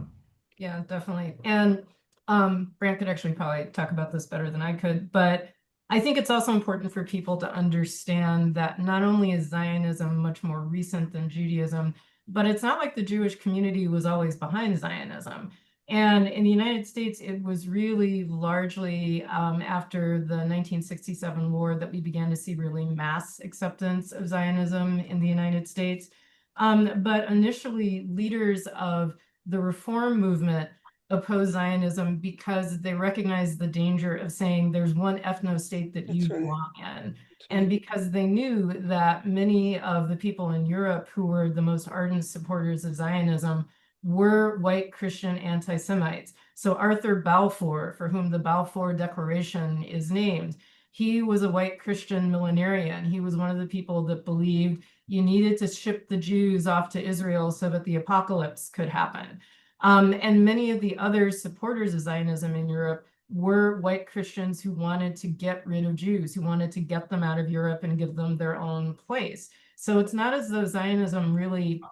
Yeah, definitely. And Brant could actually probably talk about this better than I could, but I think it's also important for people to understand that not only is Zionism much more recent than Judaism, but it's not like the Jewish community was always behind Zionism. And in the United States, it was really largely after the 1967 war that we began to see really mass acceptance of Zionism in the United States. But initially, leaders of the reform movement opposed Zionism because they recognized the danger of saying there's one ethno-state that you belong in. And because they knew that many of the people in Europe who were the most ardent supporters of Zionism were white Christian anti-Semites. So Arthur Balfour, for whom the Balfour Declaration is named, he was a white Christian millenarian. He was one of the people that believed you needed to ship the Jews off to Israel so that the apocalypse could happen. And many of the other supporters of Zionism in Europe were white Christians who wanted to get rid of Jews, who wanted to get them out of Europe and give them their own place. So it's not as though Zionism really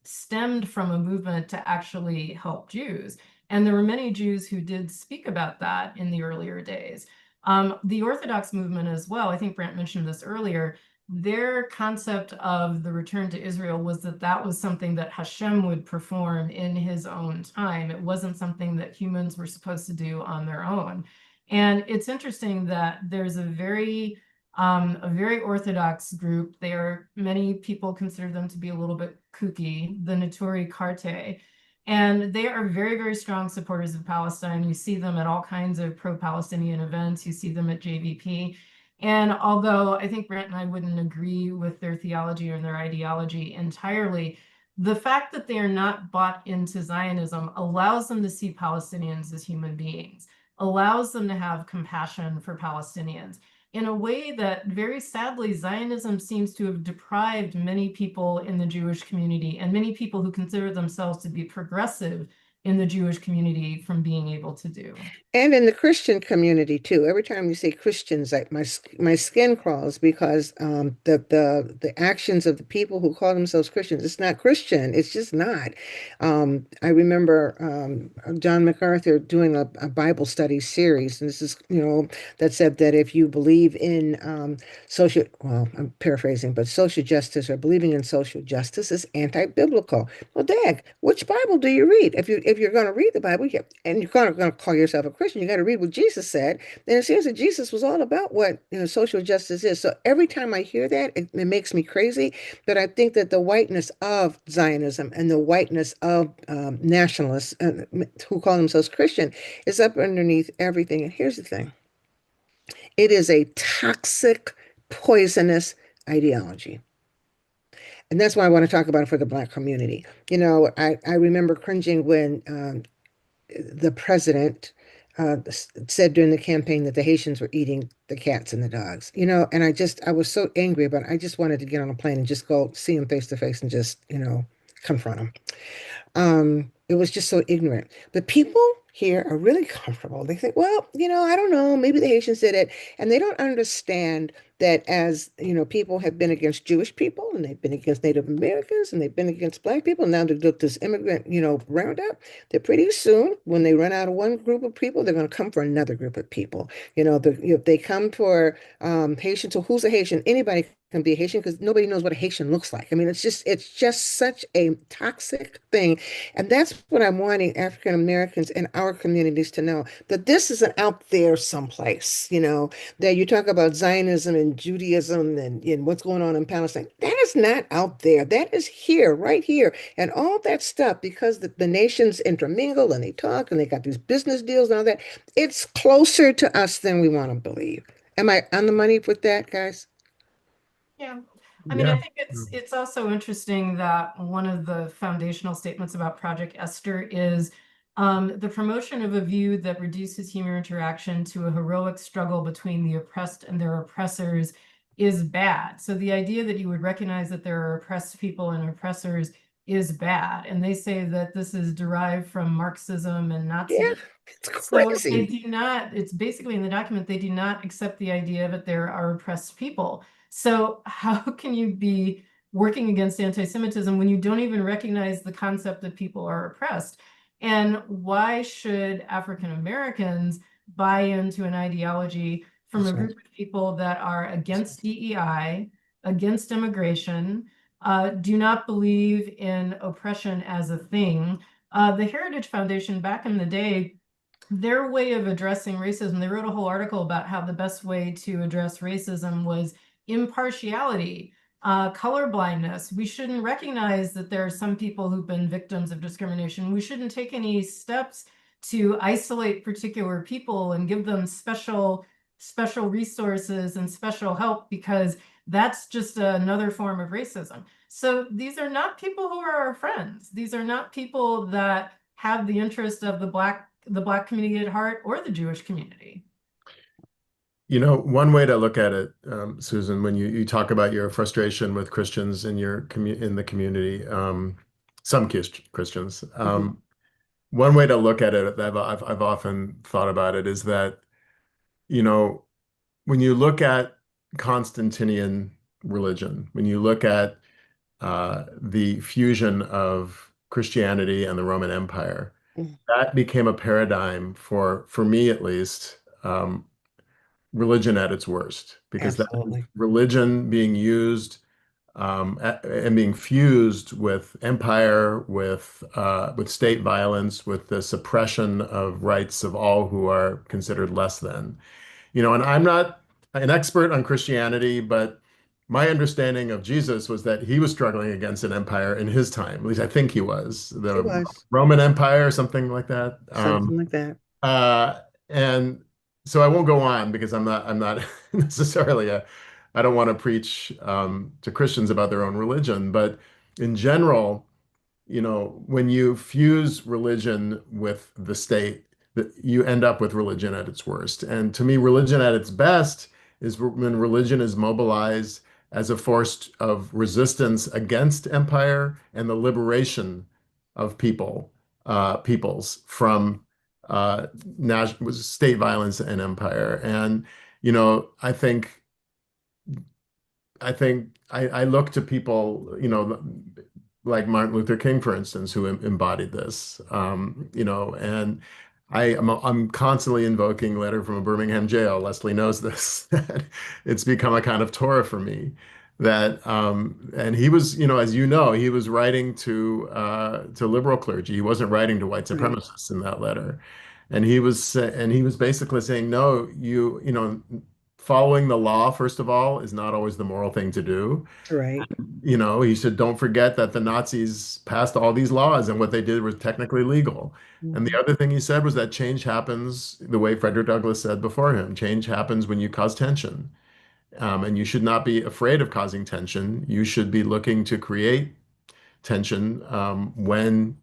stemmed from a movement to actually help Jews. And there were many Jews who did speak about that in the earlier days. The Orthodox movement as well, I think Brant mentioned this earlier, their concept of the return to Israel was that that was something that Hashem would perform in his own time. It wasn't something that humans were supposed to do on their own. And it's interesting that there's a very Orthodox group. Many people consider them to be a little bit kooky, the Neturei Karta. And they are very, very strong supporters of Palestine. You see them at all kinds of pro-Palestinian events. You see them at JVP. And although I think Brant and I wouldn't agree with their theology or their ideology entirely, the fact that they are not bought into Zionism allows them to see Palestinians as human beings, allows them to have compassion for Palestinians in a way that, very sadly, Zionism seems to have deprived many people in the Jewish community and many people who consider themselves to be progressive in the Jewish community from being able to do. And in the Christian community too. Every time you say Christians, like my skin crawls because the actions of the people who call themselves Christians, it's not Christian. It's just not. I remember John MacArthur doing a Bible study series, and this is, that said that if you believe in social, well, I'm paraphrasing, but social justice or believing in social justice is anti-biblical. Well, Dag, which Bible do you read? If you're going to read the Bible, and you're going to call yourself a Christian, you got to read what Jesus said. And it seems that Jesus was all about what social justice is. So every time I hear that, it makes me crazy. But I think that the whiteness of Zionism and the whiteness of nationalists who call themselves Christian is up underneath everything. And here's the thing: it is a toxic, poisonous ideology. And that's why I want to talk about it for the Black community. I remember cringing when the president said during the campaign that the Haitians were eating the cats and the dogs, and I was so angry about it. I just wanted to get on a plane and just go see him face to face and just, confront him. It was just so ignorant. But people here are really comfortable. They think, well, I don't know, maybe the Haitians did it. And they don't understand that as, people have been against Jewish people and they've been against Native Americans and they've been against Black people. Now they've got this immigrant, roundup, that pretty soon, when they run out of one group of people, they're going to come for another group of people. If they come for Haitian, so who's a Haitian? Anybody can be a Haitian because nobody knows what a Haitian looks like. I mean, it's just such a toxic thing. And that's what I'm wanting African Americans in our communities to know, that this isn't out there someplace, that you talk about Zionism and Judaism and what's going on in Palestine. That is not out there. That is here, right here. And all that stuff, because the nations intermingle and they talk and they got these business deals and all that, it's closer to us than we want to believe. Am I on the money with that, guys? Yeah. I mean, I Yeah. think it's also interesting that one of the foundational statements about Project Esther is the promotion of a view that reduces human interaction to a heroic struggle between the oppressed and their oppressors is bad. So the idea that you would recognize that there are oppressed people and oppressors is bad. And they say that this is derived from Marxism and Yeah, Nazism. it's So they crazy. do not, it's basically in the document, they do not accept the idea that there are oppressed people. So how can you be working against anti-Semitism when you don't even recognize the concept that people are oppressed? And why should African Americans buy into an ideology from a That's right. group of people that are against DEI, against immigration, do not believe in oppression as a thing? The Heritage Foundation back in the day, their way of addressing racism, they wrote a whole article about how the best way to address racism was impartiality, color blindness. We shouldn't recognize that there are some people who've been victims of discrimination. We shouldn't take any steps to isolate particular people and give them special resources and special help, because that's just another form of racism. So these are not people who are our friends. These are not people that have the interest of the Black community at heart, or the Jewish community. One way to look at it, Susan, when you talk about your frustration with Christians in in the community, some Christians, one way to look at it that I've often thought about it is that, when you look at Constantinian religion, when you look at the fusion of Christianity and the Roman Empire, Mm, that became a paradigm for me at least, religion at its worst, because that absolutely. religion being used and being fused with empire, with state violence, with the suppression of rights of all who are considered less than. And I'm not an expert on Christianity, but my understanding of Jesus was that he was struggling against an empire in his time. At least I think he was, He the was Roman Empire or something like that. something like that. Uh, and so I won't go on because I'm not necessarily I don't want to preach to Christians about their own religion, but in general, when you fuse religion with the state, that you end up with religion at its worst. And to me, religion at its best is when religion is mobilized as a force of resistance against empire and the liberation of people peoples from was state violence and empire. And I look to people, like Martin Luther King, for instance, who embodied this, and I'm constantly invoking letter from a Birmingham jail. Lesley knows this. That it's become a kind of Torah for me. And he was, as you know, he was writing to liberal clergy. He wasn't writing to white Right. supremacists in that letter. And he was basically saying, no, following the law, first of all, is not always the moral thing to do. Right. He said, don't forget that the Nazis passed all these laws and what they did was technically legal. And the Mhm. other thing he said was that change happens the way Frederick Douglass said before him. Change happens when you cause tension. And you should not be afraid of causing tension. You should be looking to create tension when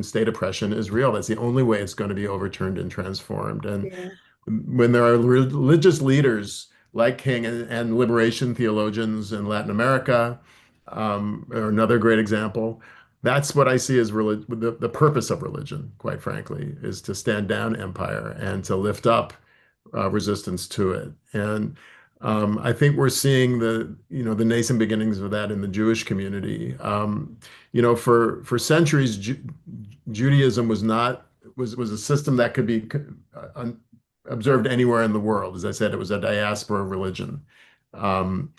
state oppression is real. That's the only way it's going to be overturned and transformed. And Yeah. when there are religious leaders like King and liberation theologians in Latin America, are another great example. That's what I see as the purpose of religion, quite frankly, is to stand down empire and to lift up resistance to it. And I think we're seeing the nascent beginnings of that in the Jewish community. For centuries, Judaism was a system that could be observed anywhere in the world. As I said, it was a diaspora religion. Um,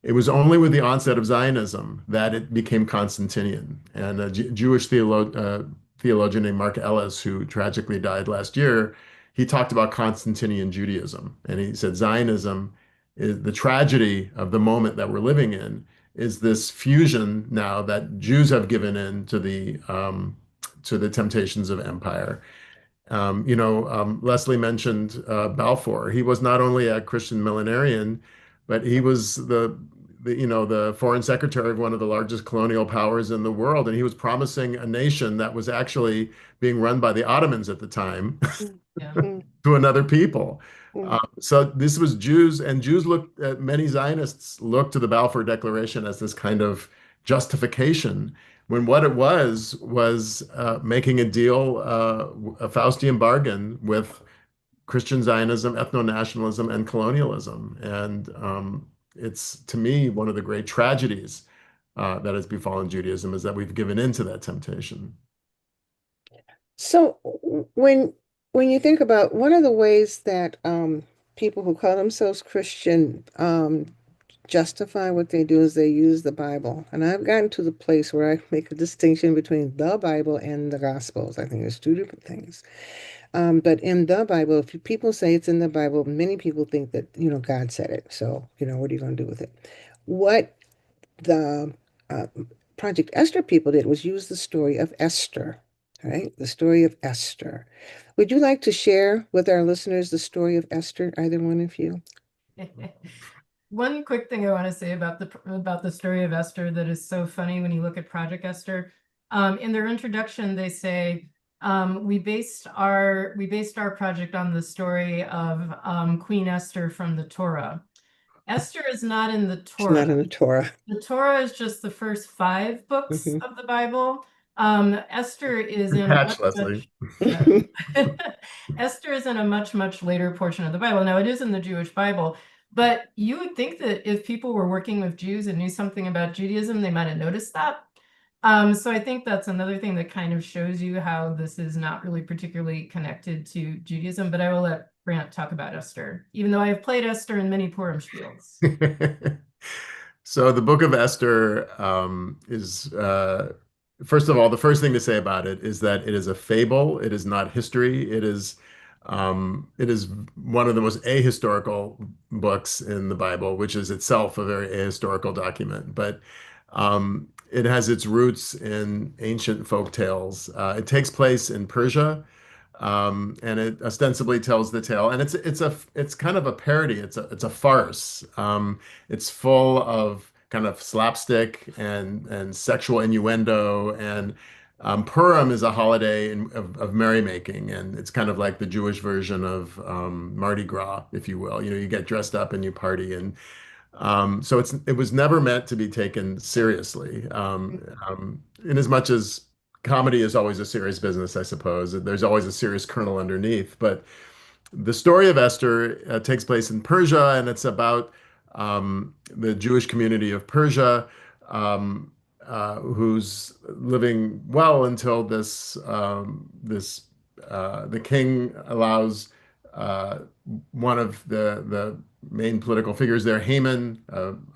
it was only with the onset of Zionism that it became Constantinian. And a Jewish theologian named Mark Ellis, who tragically died last year, he talked about Constantinian Judaism. And he said Zionism is the tragedy of the moment that we're living in, is this fusion now that Jews have given in to the temptations of empire. Lesley mentioned Balfour. He was not only a Christian millenarian, but he was the foreign secretary of one of the largest colonial powers in the world, and he was promising a nation that was actually being run by the Ottomans at the time Yeah. Mhm. to another people. Mhm. So this was Jews, and Jews looked at many Zionists looked to the Balfour Declaration as this kind of justification, when what it was making a deal, a Faustian bargain with Christian Zionism, ethno-nationalism, and colonialism. And it's, to me, one of the great tragedies that has befallen Judaism is that we've given in to that temptation. So when you think about one of the ways that people who call themselves Christian justify what they do is they use the Bible. And I've gotten to the place where I make a distinction between the Bible and the Gospels. I think there's two different things. But in the Bible, if people say it's in the Bible, many people think that, God said it. So, what are you going to do with it? What the uh, Project Esther people did was use the story of Esther, right? The story of Esther. Would you like to share with our listeners the story of Esther, either one of you? One quick thing I want to say about the story of Esther that is so funny when you look at Project Esther. In their introduction, they say we based our project on the story of Queen Esther from the Torah. Esther is not in the It's not Torah. in the Torah. The Torah is just the first 5 books Mhm. of the Bible. Esther is Good in a catch, Lesley. Esther is in a much later portion of the Bible. Now it is in the Jewish Bible, but you would think that if people were working with Jews and knew something about Judaism, they might have noticed that. So I think that's another thing that kind of shows you how this is not really particularly connected to Judaism, but I will let Brant talk about Esther, even though I have played Esther in many Purim spiels. So the Book of Esther is, first of all, the first thing to say about it is that it is a fable. It is not history. It is one of the most ahistorical books in the Bible, which is itself a very ahistorical document. But it has its roots in ancient folk tales. It takes place in Persia. And it ostensibly tells the tale, and it's kind of a parody. It's a farce. It's full of kind of slapstick and sexual innuendo. And Purim is a holiday of merrymaking, and it's kind of like the Jewish version of Mardi Gras, if you will. You get dressed up and you party, and so it was never meant to be taken seriously, in as much as comedy is always a serious business, I suppose. There's always a serious kernel underneath. But the story of Esther takes place in Persia, and it's about the Jewish community of Persia, who's living well until the king allows uh, one of the main political figures there, Haman,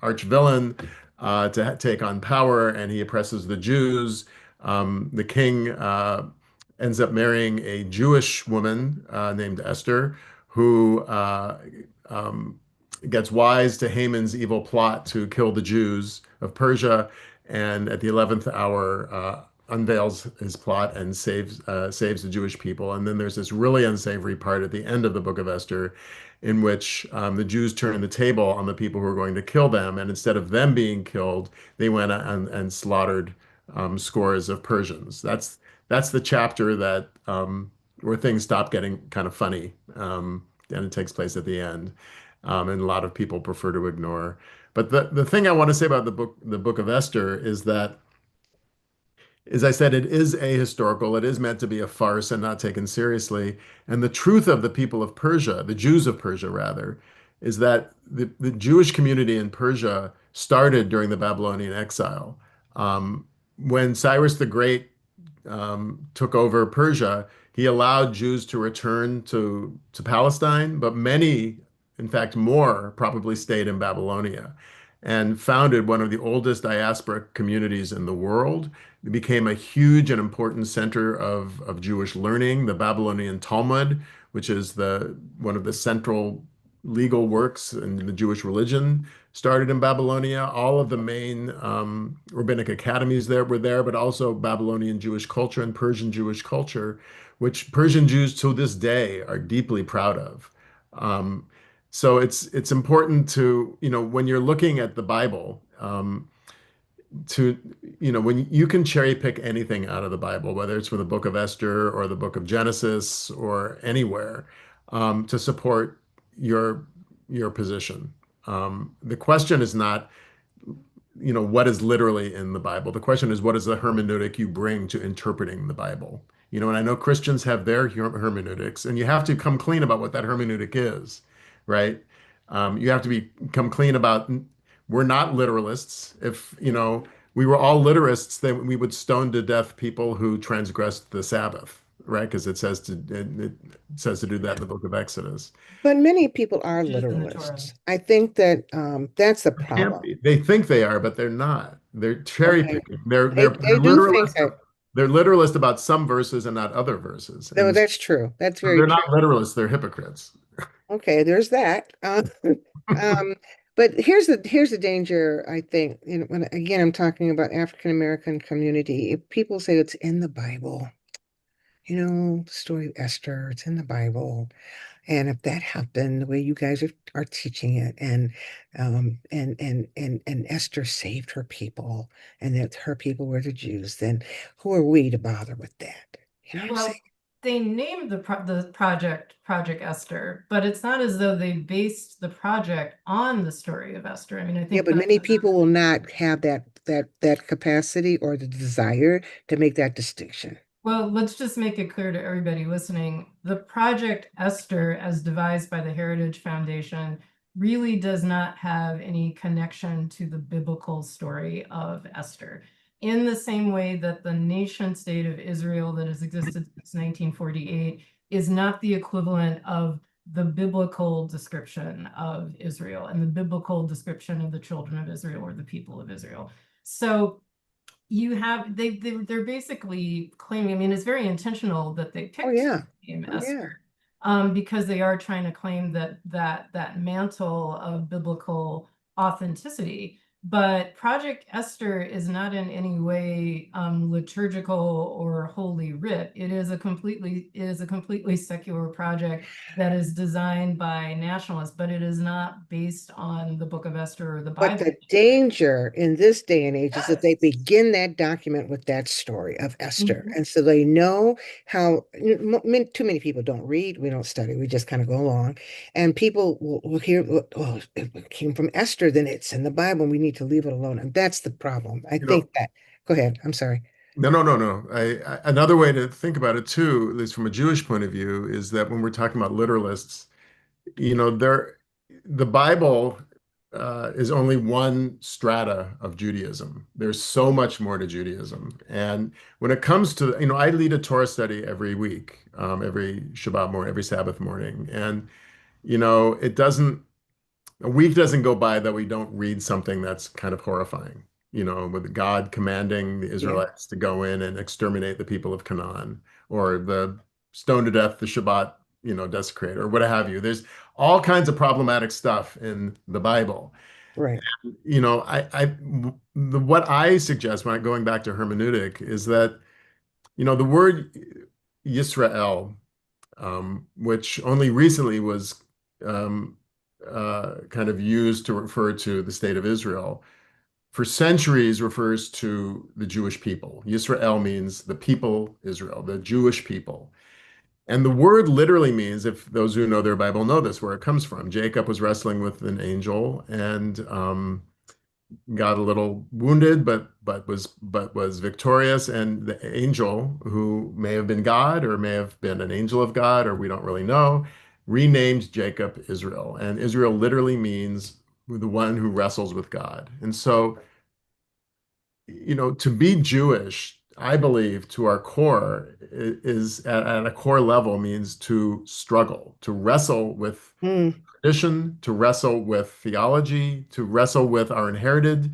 arch villain, to take on power, and he oppresses the Jews. The king ends up marrying a Jewish woman named Esther, who um, gets wise to Haman's evil plot to kill the Jews of Persia, and at the 11th hour unveils his plot and saves the Jewish people. And then there's this really unsavory part at the end of the book of Esther, in which the Jews turn the table on the people who are going to kill them, and instead of them being killed, they went and slaughtered scores of Persians. That's the chapter that where things stop getting kind of funny, and it takes place at the end, and a lot of people prefer to ignore. But the thing I want to say about the book of Esther is that, as I said, it is ahistorical. It is meant to be a farce and not taken seriously. And the truth of the people of Persia, the Jews of Persia rather, is that the Jewish community in Persia started during the Babylonian exile. When Cyrus the Great took over Persia, he allowed Jews to return to Palestine, but many, in fact, more probably stayed in Babylonia and founded one of the oldest diaspora communities in the world. It became a huge and important center of Jewish learning. The Babylonian Talmud, which is one of the central legal works in the Jewish religion, started in Babylonia. All of the main rabbinic academies there were there, but also Babylonian Jewish culture and Persian Jewish culture, which Persian Jews to this day are deeply proud of. So it's important to, when you're looking at the Bible, when you can cherry pick anything out of the Bible, whether it's from the book of Esther or the book of Genesis or anywhere, to support your position. The question is not, what is literally in the Bible. The question is, what is the hermeneutic you bring to interpreting the Bible? And I know Christians have their hermeneutics, and you have to come clean about what that hermeneutic is, right? You have to come clean about, we're not literalists. If, we were all literalists, then we would stone to death people who transgressed the Sabbath, right? Because it says to do that in the book of Exodus. But many people are Just in the Torah. literalists. I think that that's the Can't problem. be. They think they are, but they're not. They're cherry Okay. picking. They're They do think literalist. that. They're literalist about some verses and not other verses. No, And that's true. That's so very they're true. not literalists. They're hypocrites. Okay, there's that. But here's the danger, I think. When again I'm talking about African American community, if people say it's in the Bible, the story of Esther, it's in the Bible. And if that happened the way you guys are teaching it, and Esther saved her people, and that her people were the Jews, then who are we to bother with that? You know what I'm Well, saying? they named the Project Esther, but it's not as though they based the project on the story of Esther. I mean, I Yeah, think but that's many people will not have that capacity or the desire to make that distinction. Well, let's just make it clear to everybody listening. The Project Esther, as devised by the Heritage Foundation, really does not have any connection to the biblical story of Esther. In the same way that the nation state of Israel that has existed since 1948 is not the equivalent of the biblical description of Israel and the biblical description of the children of Israel or the people of Israel. So you have they're basically claiming, I mean, it's very intentional that they picked Yeah. the name Oh, yeah. Esther, because they are trying to claim that mantle of biblical authenticity. But Project Esther is not in any way liturgical or holy writ. It is a completely secular project that is designed by nationalists, but it is not based on the Book of Esther or the But Bible. the danger in this day and age is that they begin that document with that story of Esther. Mhm. And so they know how too many people don't read, we don't study, we just kind of go along. And people will hear, oh, it came from Esther, then it's in the Bible, and we need to leave it alone. And that's the problem. I think that, go ahead, I'm sorry. No. Another way to think about it too, at least from a Jewish point of view, is that when we're talking about literalists, the Bible is only one strata of Judaism. There's so much more to Judaism. And when it comes to, I lead a Torah study every week, every Shabbat morning, every Sabbath morning. And, a week doesn't go by that we don't read something that's kind of horrifying, with God commanding the Yeah, Israelites to go in and exterminate the people of Canaan, or the stone to death the Shabbat, desecrate, or what have you. There's all kinds of problematic stuff in the Bible. right. What I suggest when going back to hermeneutic is that, the word Yisrael, which only recently was kind of used to refer to the state of Israel, for centuries refers to the Jewish people. Yisrael means the people Israel, the Jewish people. And the word literally means, if those who know their Bible know this, where it comes from. Jacob was wrestling with an angel and got a little wounded, but was victorious. And the angel, who may have been God or may have been an angel of God, or we don't really know, renamed Jacob Israel. And Israel literally means the one who wrestles with God. And so, to be Jewish, I believe, to our core is at a core level means to struggle, to wrestle with Mm, tradition, to wrestle with theology, to wrestle with our inherited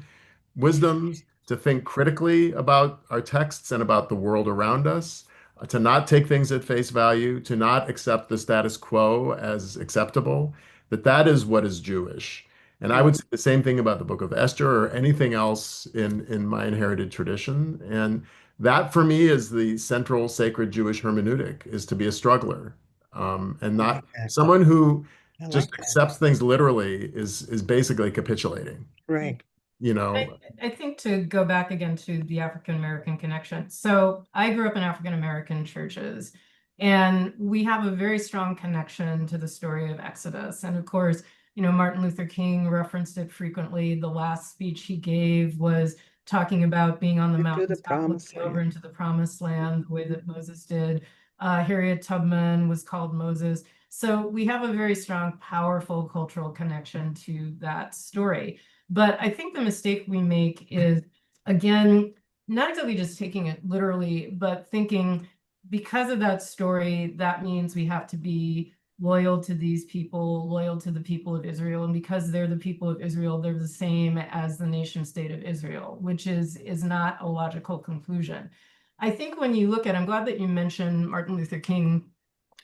wisdoms, to think critically about our texts and about the world around us, to not take things at face value, to not accept the status quo as acceptable, that is what is Jewish. And I right. would say the same thing about the Book of Esther or anything else in my inherited tradition. And that for me is the central sacred Jewish hermeneutic, is to be a struggler, and I not like that. someone who I just like that. accepts things literally is basically capitulating. Right. You know, I think to go back again to the African American connection. So I grew up in African American churches, and we have a very strong connection to the story of Exodus. And of course, Martin Luther King referenced it frequently. The last speech he gave was talking about being on the To the mountaintop, promised looking over land. into the promised land, the way that Moses did. Harriet Tubman was called Moses. So we have a very strong, powerful cultural connection to that story. But I think the mistake we make is, again, not exactly just taking it literally, but thinking because of that story, that means we have to be loyal to these people, loyal to the people of Israel. And because they're the people of Israel, they're the same as the nation state of Israel, which is not a logical conclusion. I think when you look at, I'm glad that you mentioned Martin Luther King.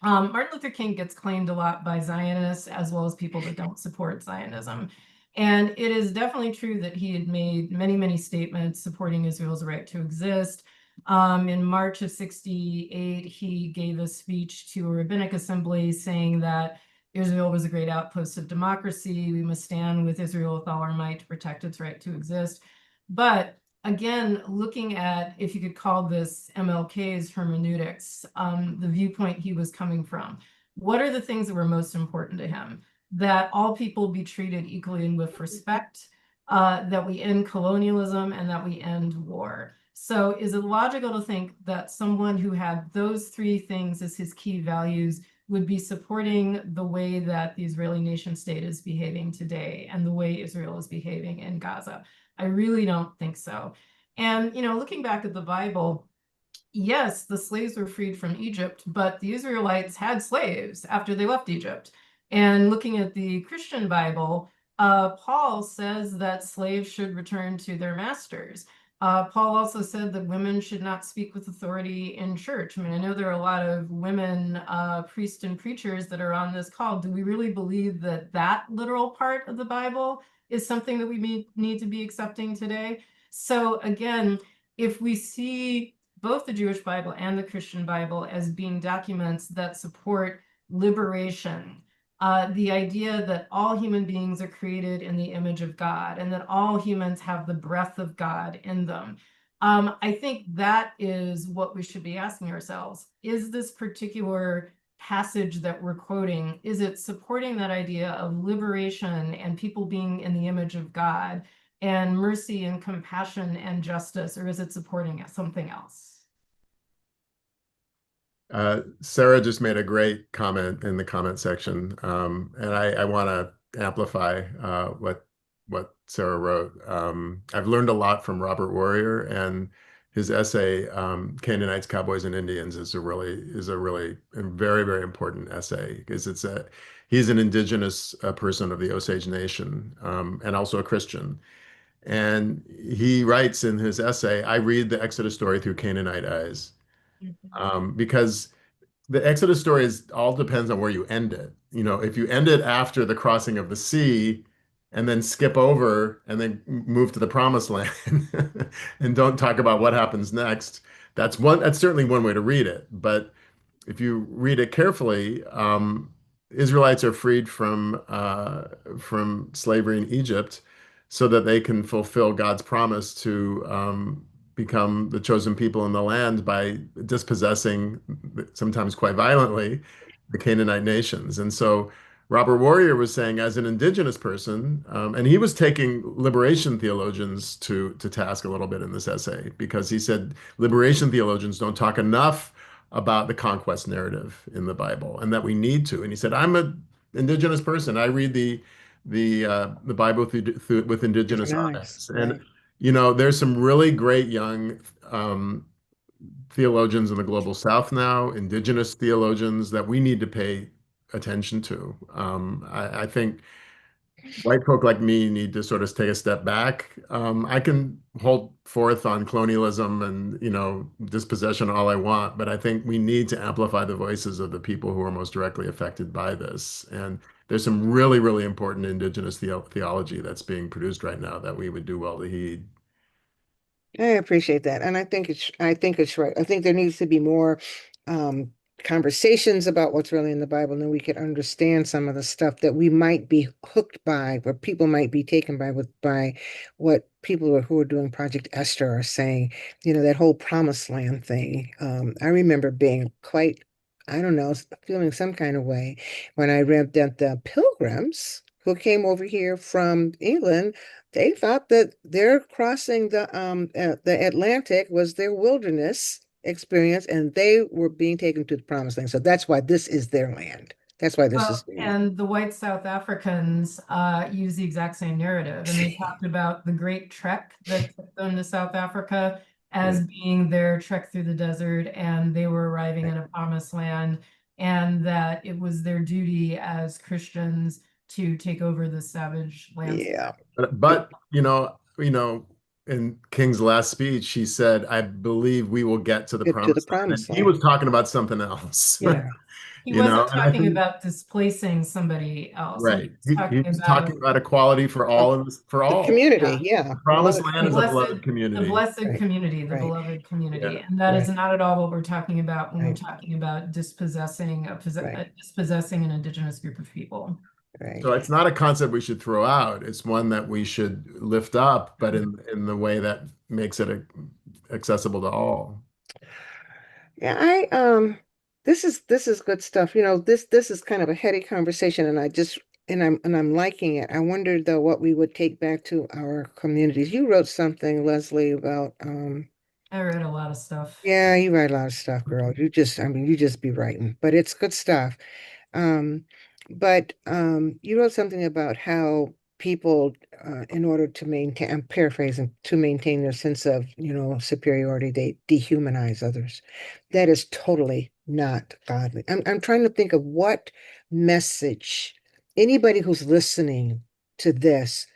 Martin Luther King gets claimed a lot by Zionists as well as people that don't support Zionism. And it is definitely true that he had made many, many statements supporting Israel's right to exist. In March of '68, he gave a speech to a rabbinic assembly saying that Israel was a great outpost of democracy. We must stand with Israel with all our might to protect its right to exist. But again, looking at, if you could call this MLK's hermeneutics, the viewpoint he was coming from, what are the things that were most important to him? That all people be treated equally and with respect, that we end colonialism, and that we end war. So is it logical to think that someone who had those three things as his key values would be supporting the way that the Israeli nation state is behaving today and the way Israel is behaving in Gaza? I really don't think so. And, looking back at the Bible, yes, the slaves were freed from Egypt, but the Israelites had slaves after they left Egypt. And looking at the Christian Bible, Paul says that slaves should return to their masters. Paul also said that women should not speak with authority in church. I mean, I know there are a lot of women priests and preachers that are on this call. Do we really believe that that literal part of the Bible is something that we need to be accepting today? So again, if we see both the Jewish Bible and the Christian Bible as being documents that support liberation, the idea that all human beings are created in the image of God and that all humans have the breath of God in them. I think that is what we should be asking ourselves. Is this particular passage that we're quoting, is it supporting that idea of liberation and people being in the image of God and mercy and compassion and justice, or is it supporting something else? Sarah just made a great comment in the comment section, and I want to amplify what Sarah wrote. I've learned a lot from Robert Warrior, and his essay "Canaanites, Cowboys, and Indians" is a really very very important essay because he's an indigenous person of the Osage Nation, and also a Christian. And he writes in his essay, "I read the Exodus story through Canaanite eyes." Because the Exodus story all depends on where you end it. If you end it after the crossing of the sea and then skip over and then move to the promised land and don't talk about what happens next, that's certainly one way to read it. But if you read it carefully, Israelites are freed from slavery in Egypt so that they can fulfill God's promise to become the chosen people in the land by dispossessing, sometimes quite violently, the Canaanite nations. And so Robert Warrior was saying, as an indigenous person, and he was taking liberation theologians to task a little bit in this essay, because he said liberation theologians don't talk enough about the conquest narrative in the Bible, and that we need to. And he said, I'm an indigenous person. I read the Bible with indigenous Different eyes, eyes. right? And there's some really great young theologians in the global South now, indigenous theologians that we need to pay attention to. I think white folk like me need to sort of take a step back. I can hold forth on colonialism and, dispossession all I want, but I think we need to amplify the voices of the people who are most directly affected by this. And there's some really, really important indigenous theology that's being produced right now that we would do well to heed. I appreciate that. And I think it's right. I think there needs to be more um conversations about what's really in the Bible, and then we could understand some of the stuff that we might be hooked by, or people might be taken by what people who are doing Project Esther are saying, that whole promised land thing. I remember being quite, I don't know, feeling some kind of way when I read that the pilgrims who came over here from England, they thought that their crossing the Atlantic was their wilderness experience, and they were being taken to the promised land. So that's why this is their land. That's why this Well, is their land. and the white South Africans use the exact same narrative. And they talked about the great trek that took them to South Africa as being their trek through the desert, and they were arriving in a promised land, and that it was their duty as Christians to take over the savage landscape. Yeah. But in King's last speech, he said, "I believe we will get to the Get to the promised land." And promised he land. was talking about something else. Yeah. He wasn't And I talking think about displacing somebody else. right. He was He talking was about talking about equality for Of all for the all. community. Yeah. The promised Beloved land is a beloved the community. blessed Right. community, the Right. beloved community. Yeah. And that is Right. not at all what we're talking about when we're Right. talking about dispossessing Right. dispossessing an indigenous group of people. Right. So it's not a concept we should throw out. It's one that we should lift up, but in the way that makes it accessible to all. Yeah, this is good stuff. This is kind of a heady conversation, and I'm liking it. I wondered though what we would take back to our communities. You wrote something, Lesley, about I read a lot of stuff. yeah, you write a lot of stuff, girl. You just be writing, but it's good stuff. Um, but you wrote something about how people, in order to maintain, I'm paraphrasing, to maintain their sense of, superiority, they dehumanize others. That is totally not godly. I'm trying to think of what message anybody who's listening to this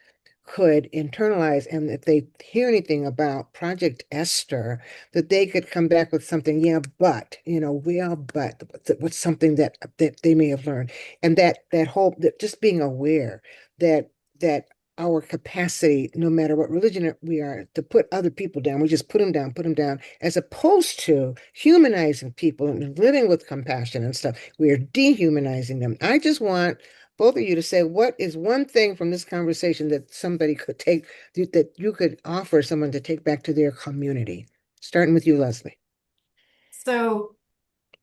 could internalize, and if they hear anything about Project Esther, that they could come back with something, yeah, but, what's something that they may have learned. And that whole, that just being aware that our capacity, no matter what religion we are, to put other people down, we just put them down, as opposed to humanizing people and living with compassion and stuff. We are dehumanizing them. I just want both of you to say, what is one thing from this conversation that somebody could take, that you could offer someone to take back to their community? Starting with you, Lesley. So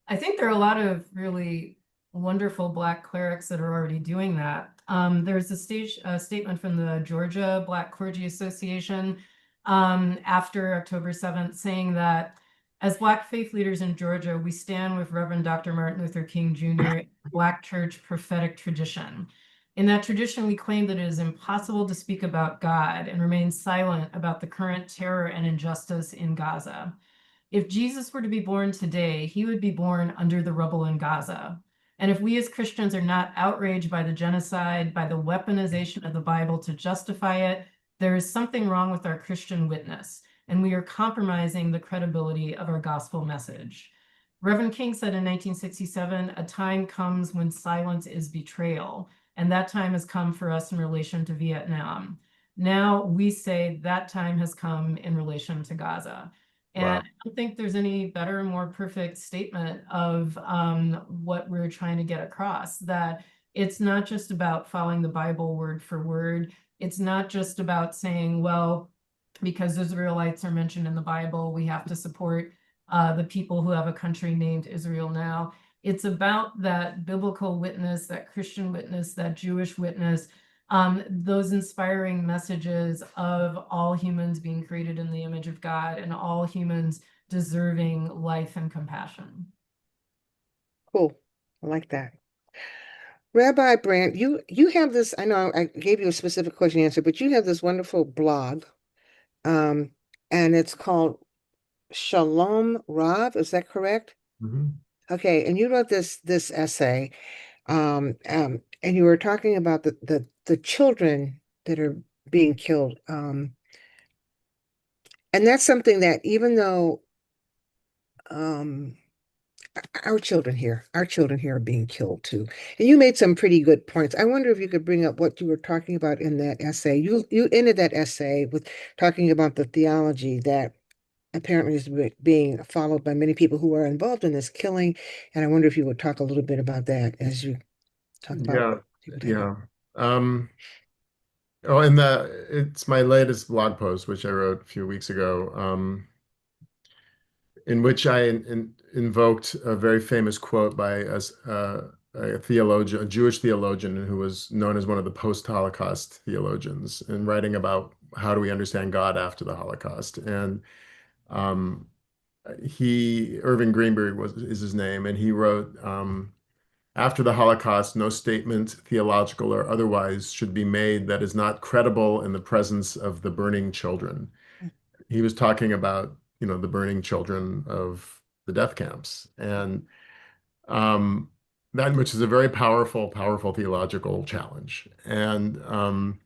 I think there are a lot of really wonderful Black clerics that are already doing that. There's a statement from the Georgia Black Clergy Association after October 7th saying that as Black faith leaders in Georgia, we stand with Reverend Dr. Martin Luther King Jr., Black church prophetic tradition. In that tradition, we claim that it is impossible to speak about God and remain silent about the current terror and injustice in Gaza. If Jesus were to be born today, he would be born under the rubble in Gaza. And if we as Christians are not outraged by the genocide, by the weaponization of the Bible to justify it, there is something wrong with our Christian witness, and we are compromising the credibility of our gospel message. Reverend King said in 1967, a time comes when silence is betrayal, and that time has come for us in relation to Vietnam. Now we say that time has come in relation to Gaza. And Wow. I don't think there's any better, more perfect statement of what we're trying to get across, that it's not just about following the Bible word for word. It's not just about saying, well, because Israelites are mentioned in the Bible, we have to support the people who have a country named Israel now. It's about that biblical witness, that Christian witness, that Jewish witness, those inspiring messages of all humans being created in the image of God and all humans deserving life and compassion. Cool. I like that. Rabbi Brant, you have this, I know I gave you a specific question answer, but you have this wonderful blog, and it's called Shalom Rav, is that correct? Mhm. Okay, and you wrote this essay, and you were talking about the children that are being killed. And that's something that even though um our children here are being killed too. And you made some pretty good points. I wonder if you could bring up what you were talking about in that essay. You ended that essay with talking about the theology that apparently is being followed by many people who are involved in this killing. And I wonder if you would talk a little bit about that as you talk about Yeah, people taking. yeah. Oh, and it's my latest blog post, which I wrote a few weeks ago, in which I invoked a very famous quote by a theologian, a Jewish theologian who was known as one of the post-Holocaust theologians, in writing about how do we understand God after the Holocaust. And um, Irving Greenberg is his name, and he wrote, after the Holocaust, no statement, theological or otherwise, should be made that is not credible in the presence of the burning children. He was talking about, the burning children of the death camps, and that which is a very powerful, powerful theological challenge. And one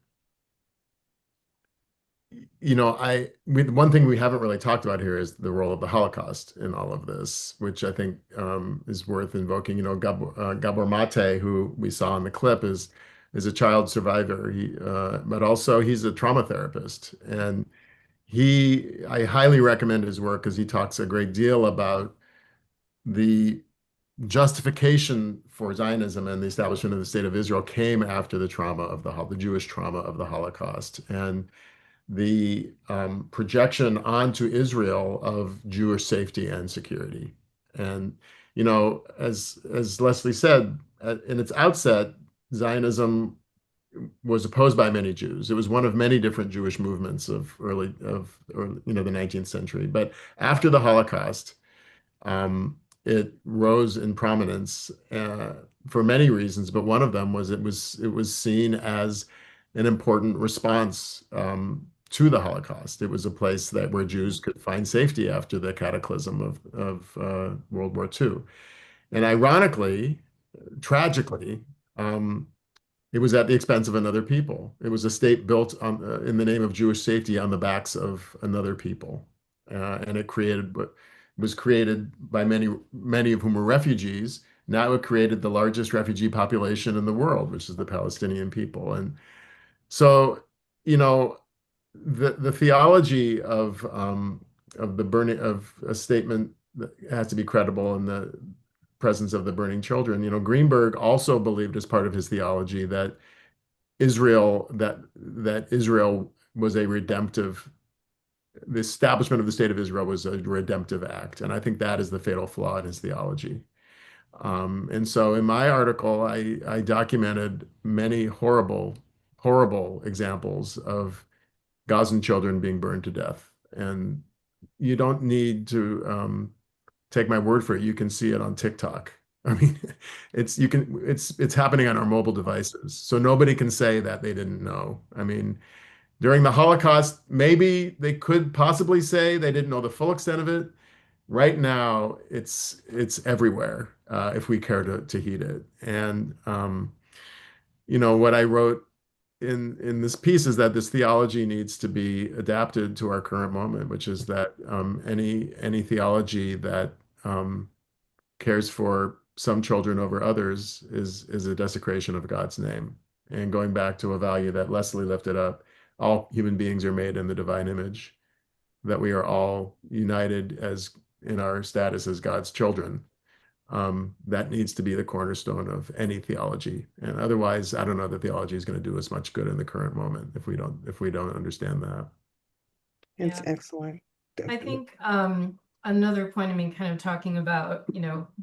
thing we haven't really talked about here is the role of the Holocaust in all of this, which I think is worth invoking. Gabor Mate, who we saw in the clip, is a child survivor. But also he's a trauma therapist, and I highly recommend his work because he talks a great deal about the justification for Zionism and the establishment of the state of Israel came after the trauma of the Jewish trauma of the Holocaust, and the projection onto Israel of Jewish safety and security. And, as Lesley said, in its outset, Zionism was opposed by many Jews. It was one of many different Jewish movements of the 19th century. But after the Holocaust, it rose in prominence for many reasons, but one of them was it was seen as an important response to the Holocaust. It was a place where Jews could find safety after the cataclysm of World War II. And ironically, tragically, it was at the expense of another people. It was a state built in the name of Jewish safety on the backs of another people, and it was created by many of whom were refugees. Now it created the largest refugee population in the world, which is the Palestinian people. And so, the theology of the burning of a statement that has to be credible in the presence of the burning children. Greenberg also believed, as part of his theology, that Israel was a redemptive. The establishment of the state of Israel was a redemptive act, and I think that is the fatal flaw in his theology. And so in my article, I documented many horrible, horrible examples of Gazan children being burned to death. And you don't need to take my word for it. You can see it on TikTok. I mean, it's happening on our mobile devices. So nobody can say that they didn't know. I mean, during the Holocaust, maybe they could possibly say they didn't know the full extent of it. Right now, it's everywhere if we care to heed it. And what I wrote in this piece is that this theology needs to be adapted to our current moment, which is that any theology that cares for some children over others is a desecration of God's name. And going back to a value that Lesley lifted up, all human beings are made in the divine image, that we are all united as in our status as God's children. That needs to be the cornerstone of any theology. And otherwise, I don't know that theology is going to do us much good in the current moment if we don't understand that. It's Yeah. excellent. I think another point, I mean, kind of talking about,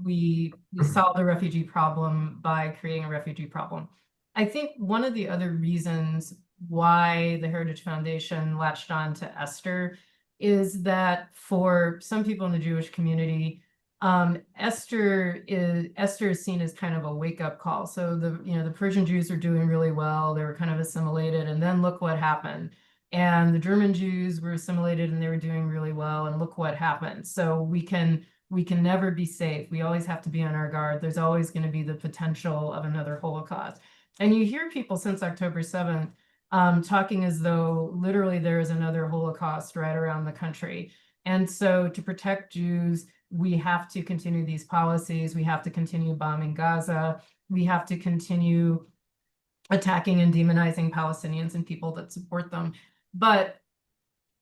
we solve the refugee problem by creating a refugee problem. I think one of the other reasons why the Heritage Foundation latched on to Esther is that for some people in the Jewish community, Esther is seen as kind of a wake-up call. So the Persian Jews are doing really well, they were kind of assimilated, and then look what happened. And the German Jews were assimilated and they were doing really well, and look what happened. So we can never be safe. We always have to be on our guard. There's always going to be the potential of another Holocaust. And you hear people since October 7th talking as though literally there is another Holocaust right around the country. And so to protect Jews, we have to continue these policies. We have to continue bombing Gaza. We have to continue attacking and demonizing Palestinians and people that support them. But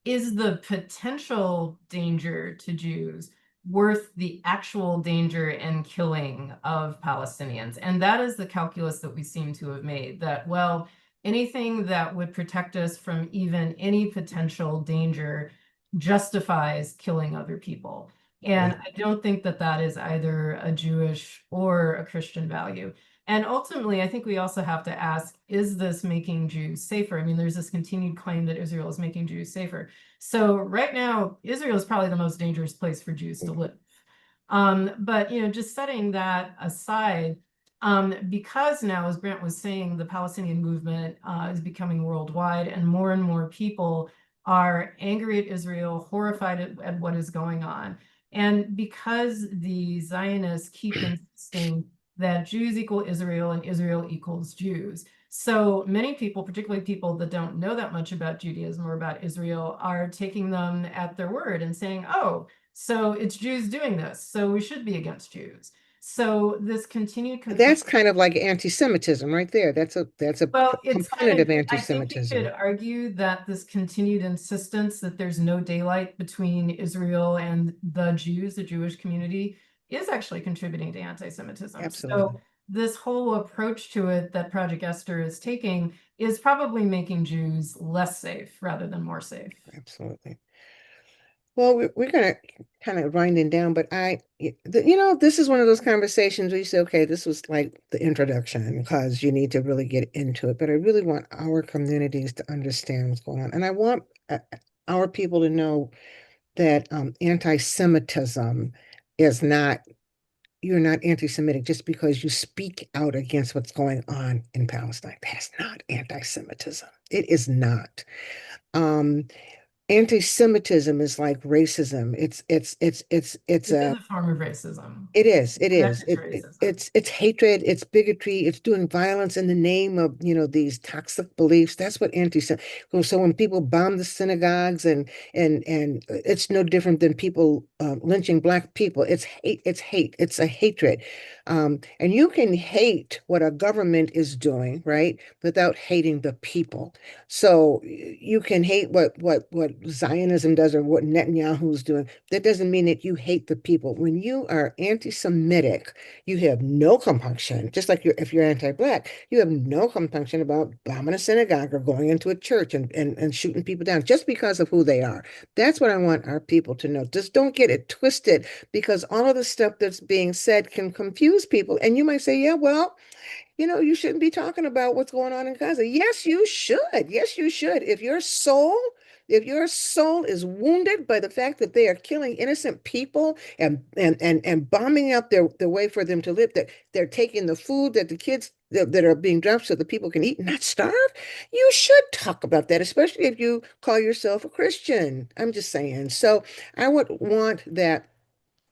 is the potential danger to Jews worth the actual danger and killing of Palestinians? And that is the calculus that we seem to have made, that, well, anything that would protect us from even any potential danger justifies killing other people. And I don't think that that is either a Jewish or a Christian value. And ultimately, I think we also have to ask, is this making Jews safer? I mean, there's this continued claim that Israel is making Jews safer. So right now, Israel is probably the most dangerous place for Jews to live. But, just setting that aside, because now, as Brant was saying, the Palestinian movement is becoming worldwide, and more people are angry at Israel, horrified at what is going on. And because the Zionists keep insisting that Jews equal Israel and Israel equals Jews. So many people, particularly people that don't know that much about Judaism or about Israel, are taking them at their word and saying, oh, so it's Jews doing this, so we should be against Jews. So this continued That's kind of like anti-Semitism right there. That's a well, it's component of I think you anti-Semitism. could argue that this continued insistence that there's no daylight between Israel and the Jews, the Jewish community, is actually contributing to anti-Semitism. Absolutely. So this whole approach to it that Project Esther is taking is probably making Jews less safe rather than more safe. Absolutely. Well, we're going to kind of winding down, but this is one of those conversations where you say, okay, this was like the introduction because you need to really get into it. But I really want our communities to understand what's going on. And I want our people to know that anti-Semitism is not, you're not anti-Semitic just because you speak out against what's going on in Palestine. That is not anti-Semitism. It is not. Anti-Semitism is like racism. It's a form of racism. It is. Racism. It's hatred. It's bigotry. It's doing violence in the name of these toxic beliefs. That's what anti-Semitism. So when people bomb the synagogues and it's no different than people lynching Black people. It's hate. It's hate. It's a hatred. And you can hate what a government is doing, right, without hating the people. So you can hate what Zionism does or what Netanyahu's doing, that doesn't mean that you hate the people. When you are anti-Semitic, you have no compunction, just like if you're anti-Black, you have no compunction about bombing a synagogue or going into a church and shooting people down just because of who they are. That's what I want our people to know. Just don't get it twisted, because all of the stuff that's being said can confuse people. And you might say, yeah, well, you shouldn't be talking about what's going on in Gaza. Yes, you should. Yes, you should. If your soul is wounded by the fact that they are killing innocent people and bombing out the way for them to live, that they're taking the food that the kids that are being dropped so that people can eat and not starve, you should talk about that, especially if you call yourself a Christian. I'm just saying. So I would want that.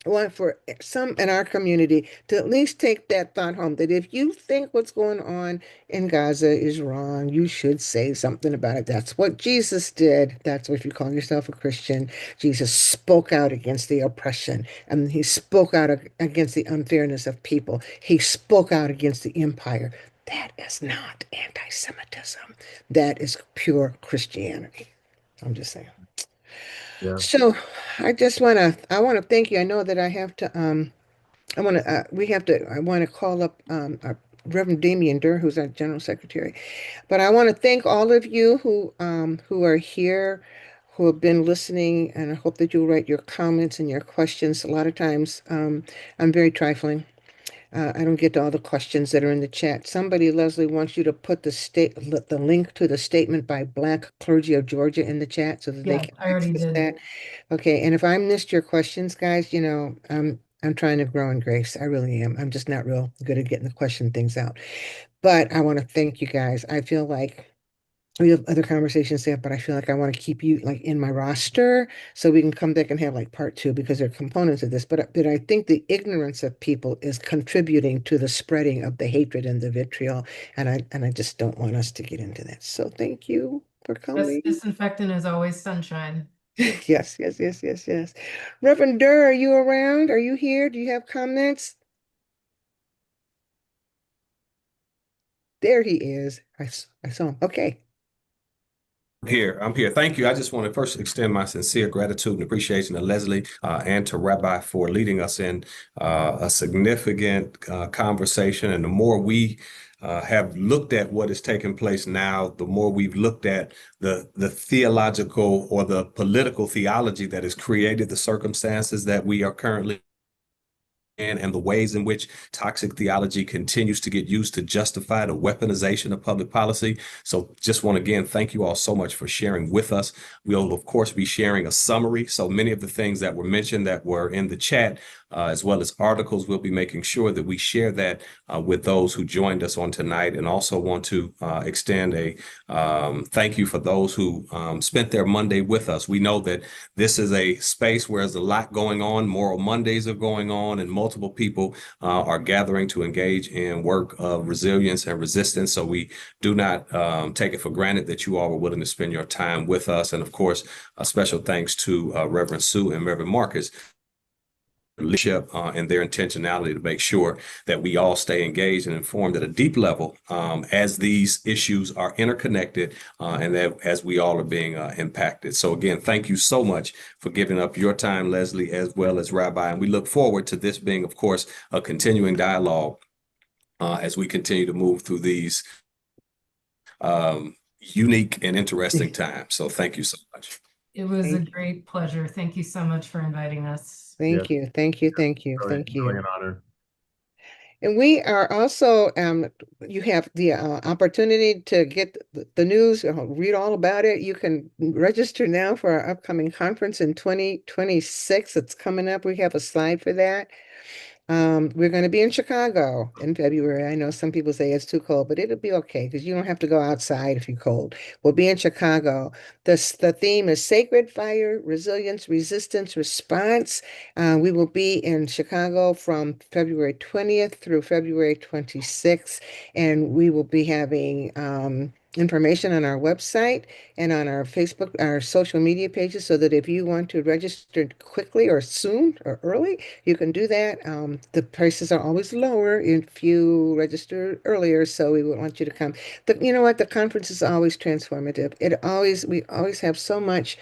I want for some in our community to at least take that thought home, that if you think what's going on in Gaza is wrong, you should say something about it. That's what Jesus did. That's what, if you call yourself a Christian, Jesus spoke out against the oppression, and he spoke out against the unfairness of people. He spoke out against the empire. That is not anti-Semitism. That is pure Christianity. I'm just saying. Yeah. So I want to thank you. I know that I have to I want to call up Reverend Damian Durr, who's our General Secretary. But I want to thank all of you who are here, who have been listening, and I hope that you'll write your comments and your questions. A lot of times I'm very trifling. I don't get to all the questions that are in the chat. Somebody, Lesley, wants you to put the link to the statement by Black Clergy of Georgia in the chat so that they Yeah, can I already access did. that. Okay, and if I missed your questions, guys, I'm trying to grow in grace. I really am. I'm just not real good at getting the question things out. But I want to thank you guys. I feel like we have other conversations there, but I feel like I want to keep you like in my roster so we can come back and have like part two, because there are components of this. But I think the ignorance of people is contributing to the spreading of the hatred and the vitriol, and I just don't want us to get into that. So thank you for Best coming. disinfectant is always sunshine. Yes, yes, yes, yes, yes. Reverend Durr, are you around? Are you here? Do you have comments? There he is. I saw him. Okay. I'm here. Thank you. I just want to first extend my sincere gratitude and appreciation to Lesley and to Rabbi for leading us in a significant conversation. And the more we have looked at what is taking place now, the more we've looked at the theological or the political theology that has created the circumstances that we are currently and the ways in which toxic theology continues to get used to justify the weaponization of public policy. So just want to again thank you all so much for sharing with us. We'll of course be sharing a summary. So many of the things that were mentioned that were in the chat, as well as articles, we'll be making sure that we share that with those who joined us on tonight, and also want to extend a thank you for those who spent their Monday with us. We know that this is a space where there's a lot going on. Moral Mondays are going on, and multiple people are gathering to engage in work of resilience and resistance. So we do not take it for granted that you all were willing to spend your time with us. And of course, a special thanks to Reverend Sue and Reverend Marcus leadership and their intentionality to make sure that we all stay engaged and informed at a deep level as these issues are interconnected and that as we all are being impacted. So again, thank you so much for giving up your time, Lesley, as well as Rabbi. And we look forward to this being, of course, a continuing dialogue as we continue to move through these unique and interesting times. So thank you so much. It was a Thank you. great pleasure. Thank you so much for inviting us. Thank you. Thank you. Thank you. Really, Thank really you. an honor. And we are also, you have the opportunity to get the news, read all about it. You can register now for our upcoming conference in 2026. It's coming up. We have a slide for that. We're going to be in Chicago in February. I know some people say it's too cold, but it'll be okay because you don't have to go outside if you're cold. We'll be in Chicago. The theme is Sacred Fire, Resilience, Resistance, Response. We will be in Chicago from February 20th through February 26th, and we will be having information on our website and on our Facebook, our social media pages, so that if you want to register quickly or soon or early, you can do that. The prices are always lower if you register earlier, so we would want you to come. You know what? The conference is always transformative. We always have so much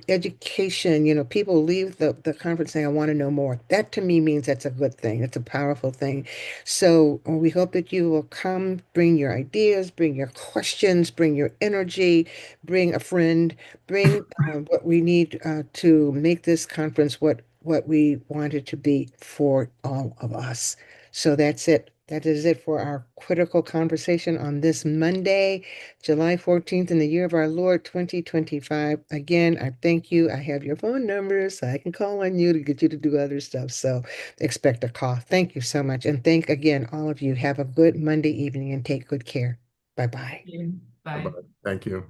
education. You know, people leave the conference saying, I want to know more. That to me means that's a good thing. It's a powerful thing. So we hope that you will come, bring your ideas, bring your questions, bring your energy, bring a friend, bring what we need to make this conference what we want it to be for all of us. So that's it. That is it for our critical conversation on this Monday, July 14th, in the year of our Lord 2025. Again, I thank you. I have your phone number so I can call on you to get you to do other stuff. So expect a call. Thank you so much. And thank again, all of you. Have a good Monday evening and take good care. Bye-bye. Bye. Bye-bye. Thank you.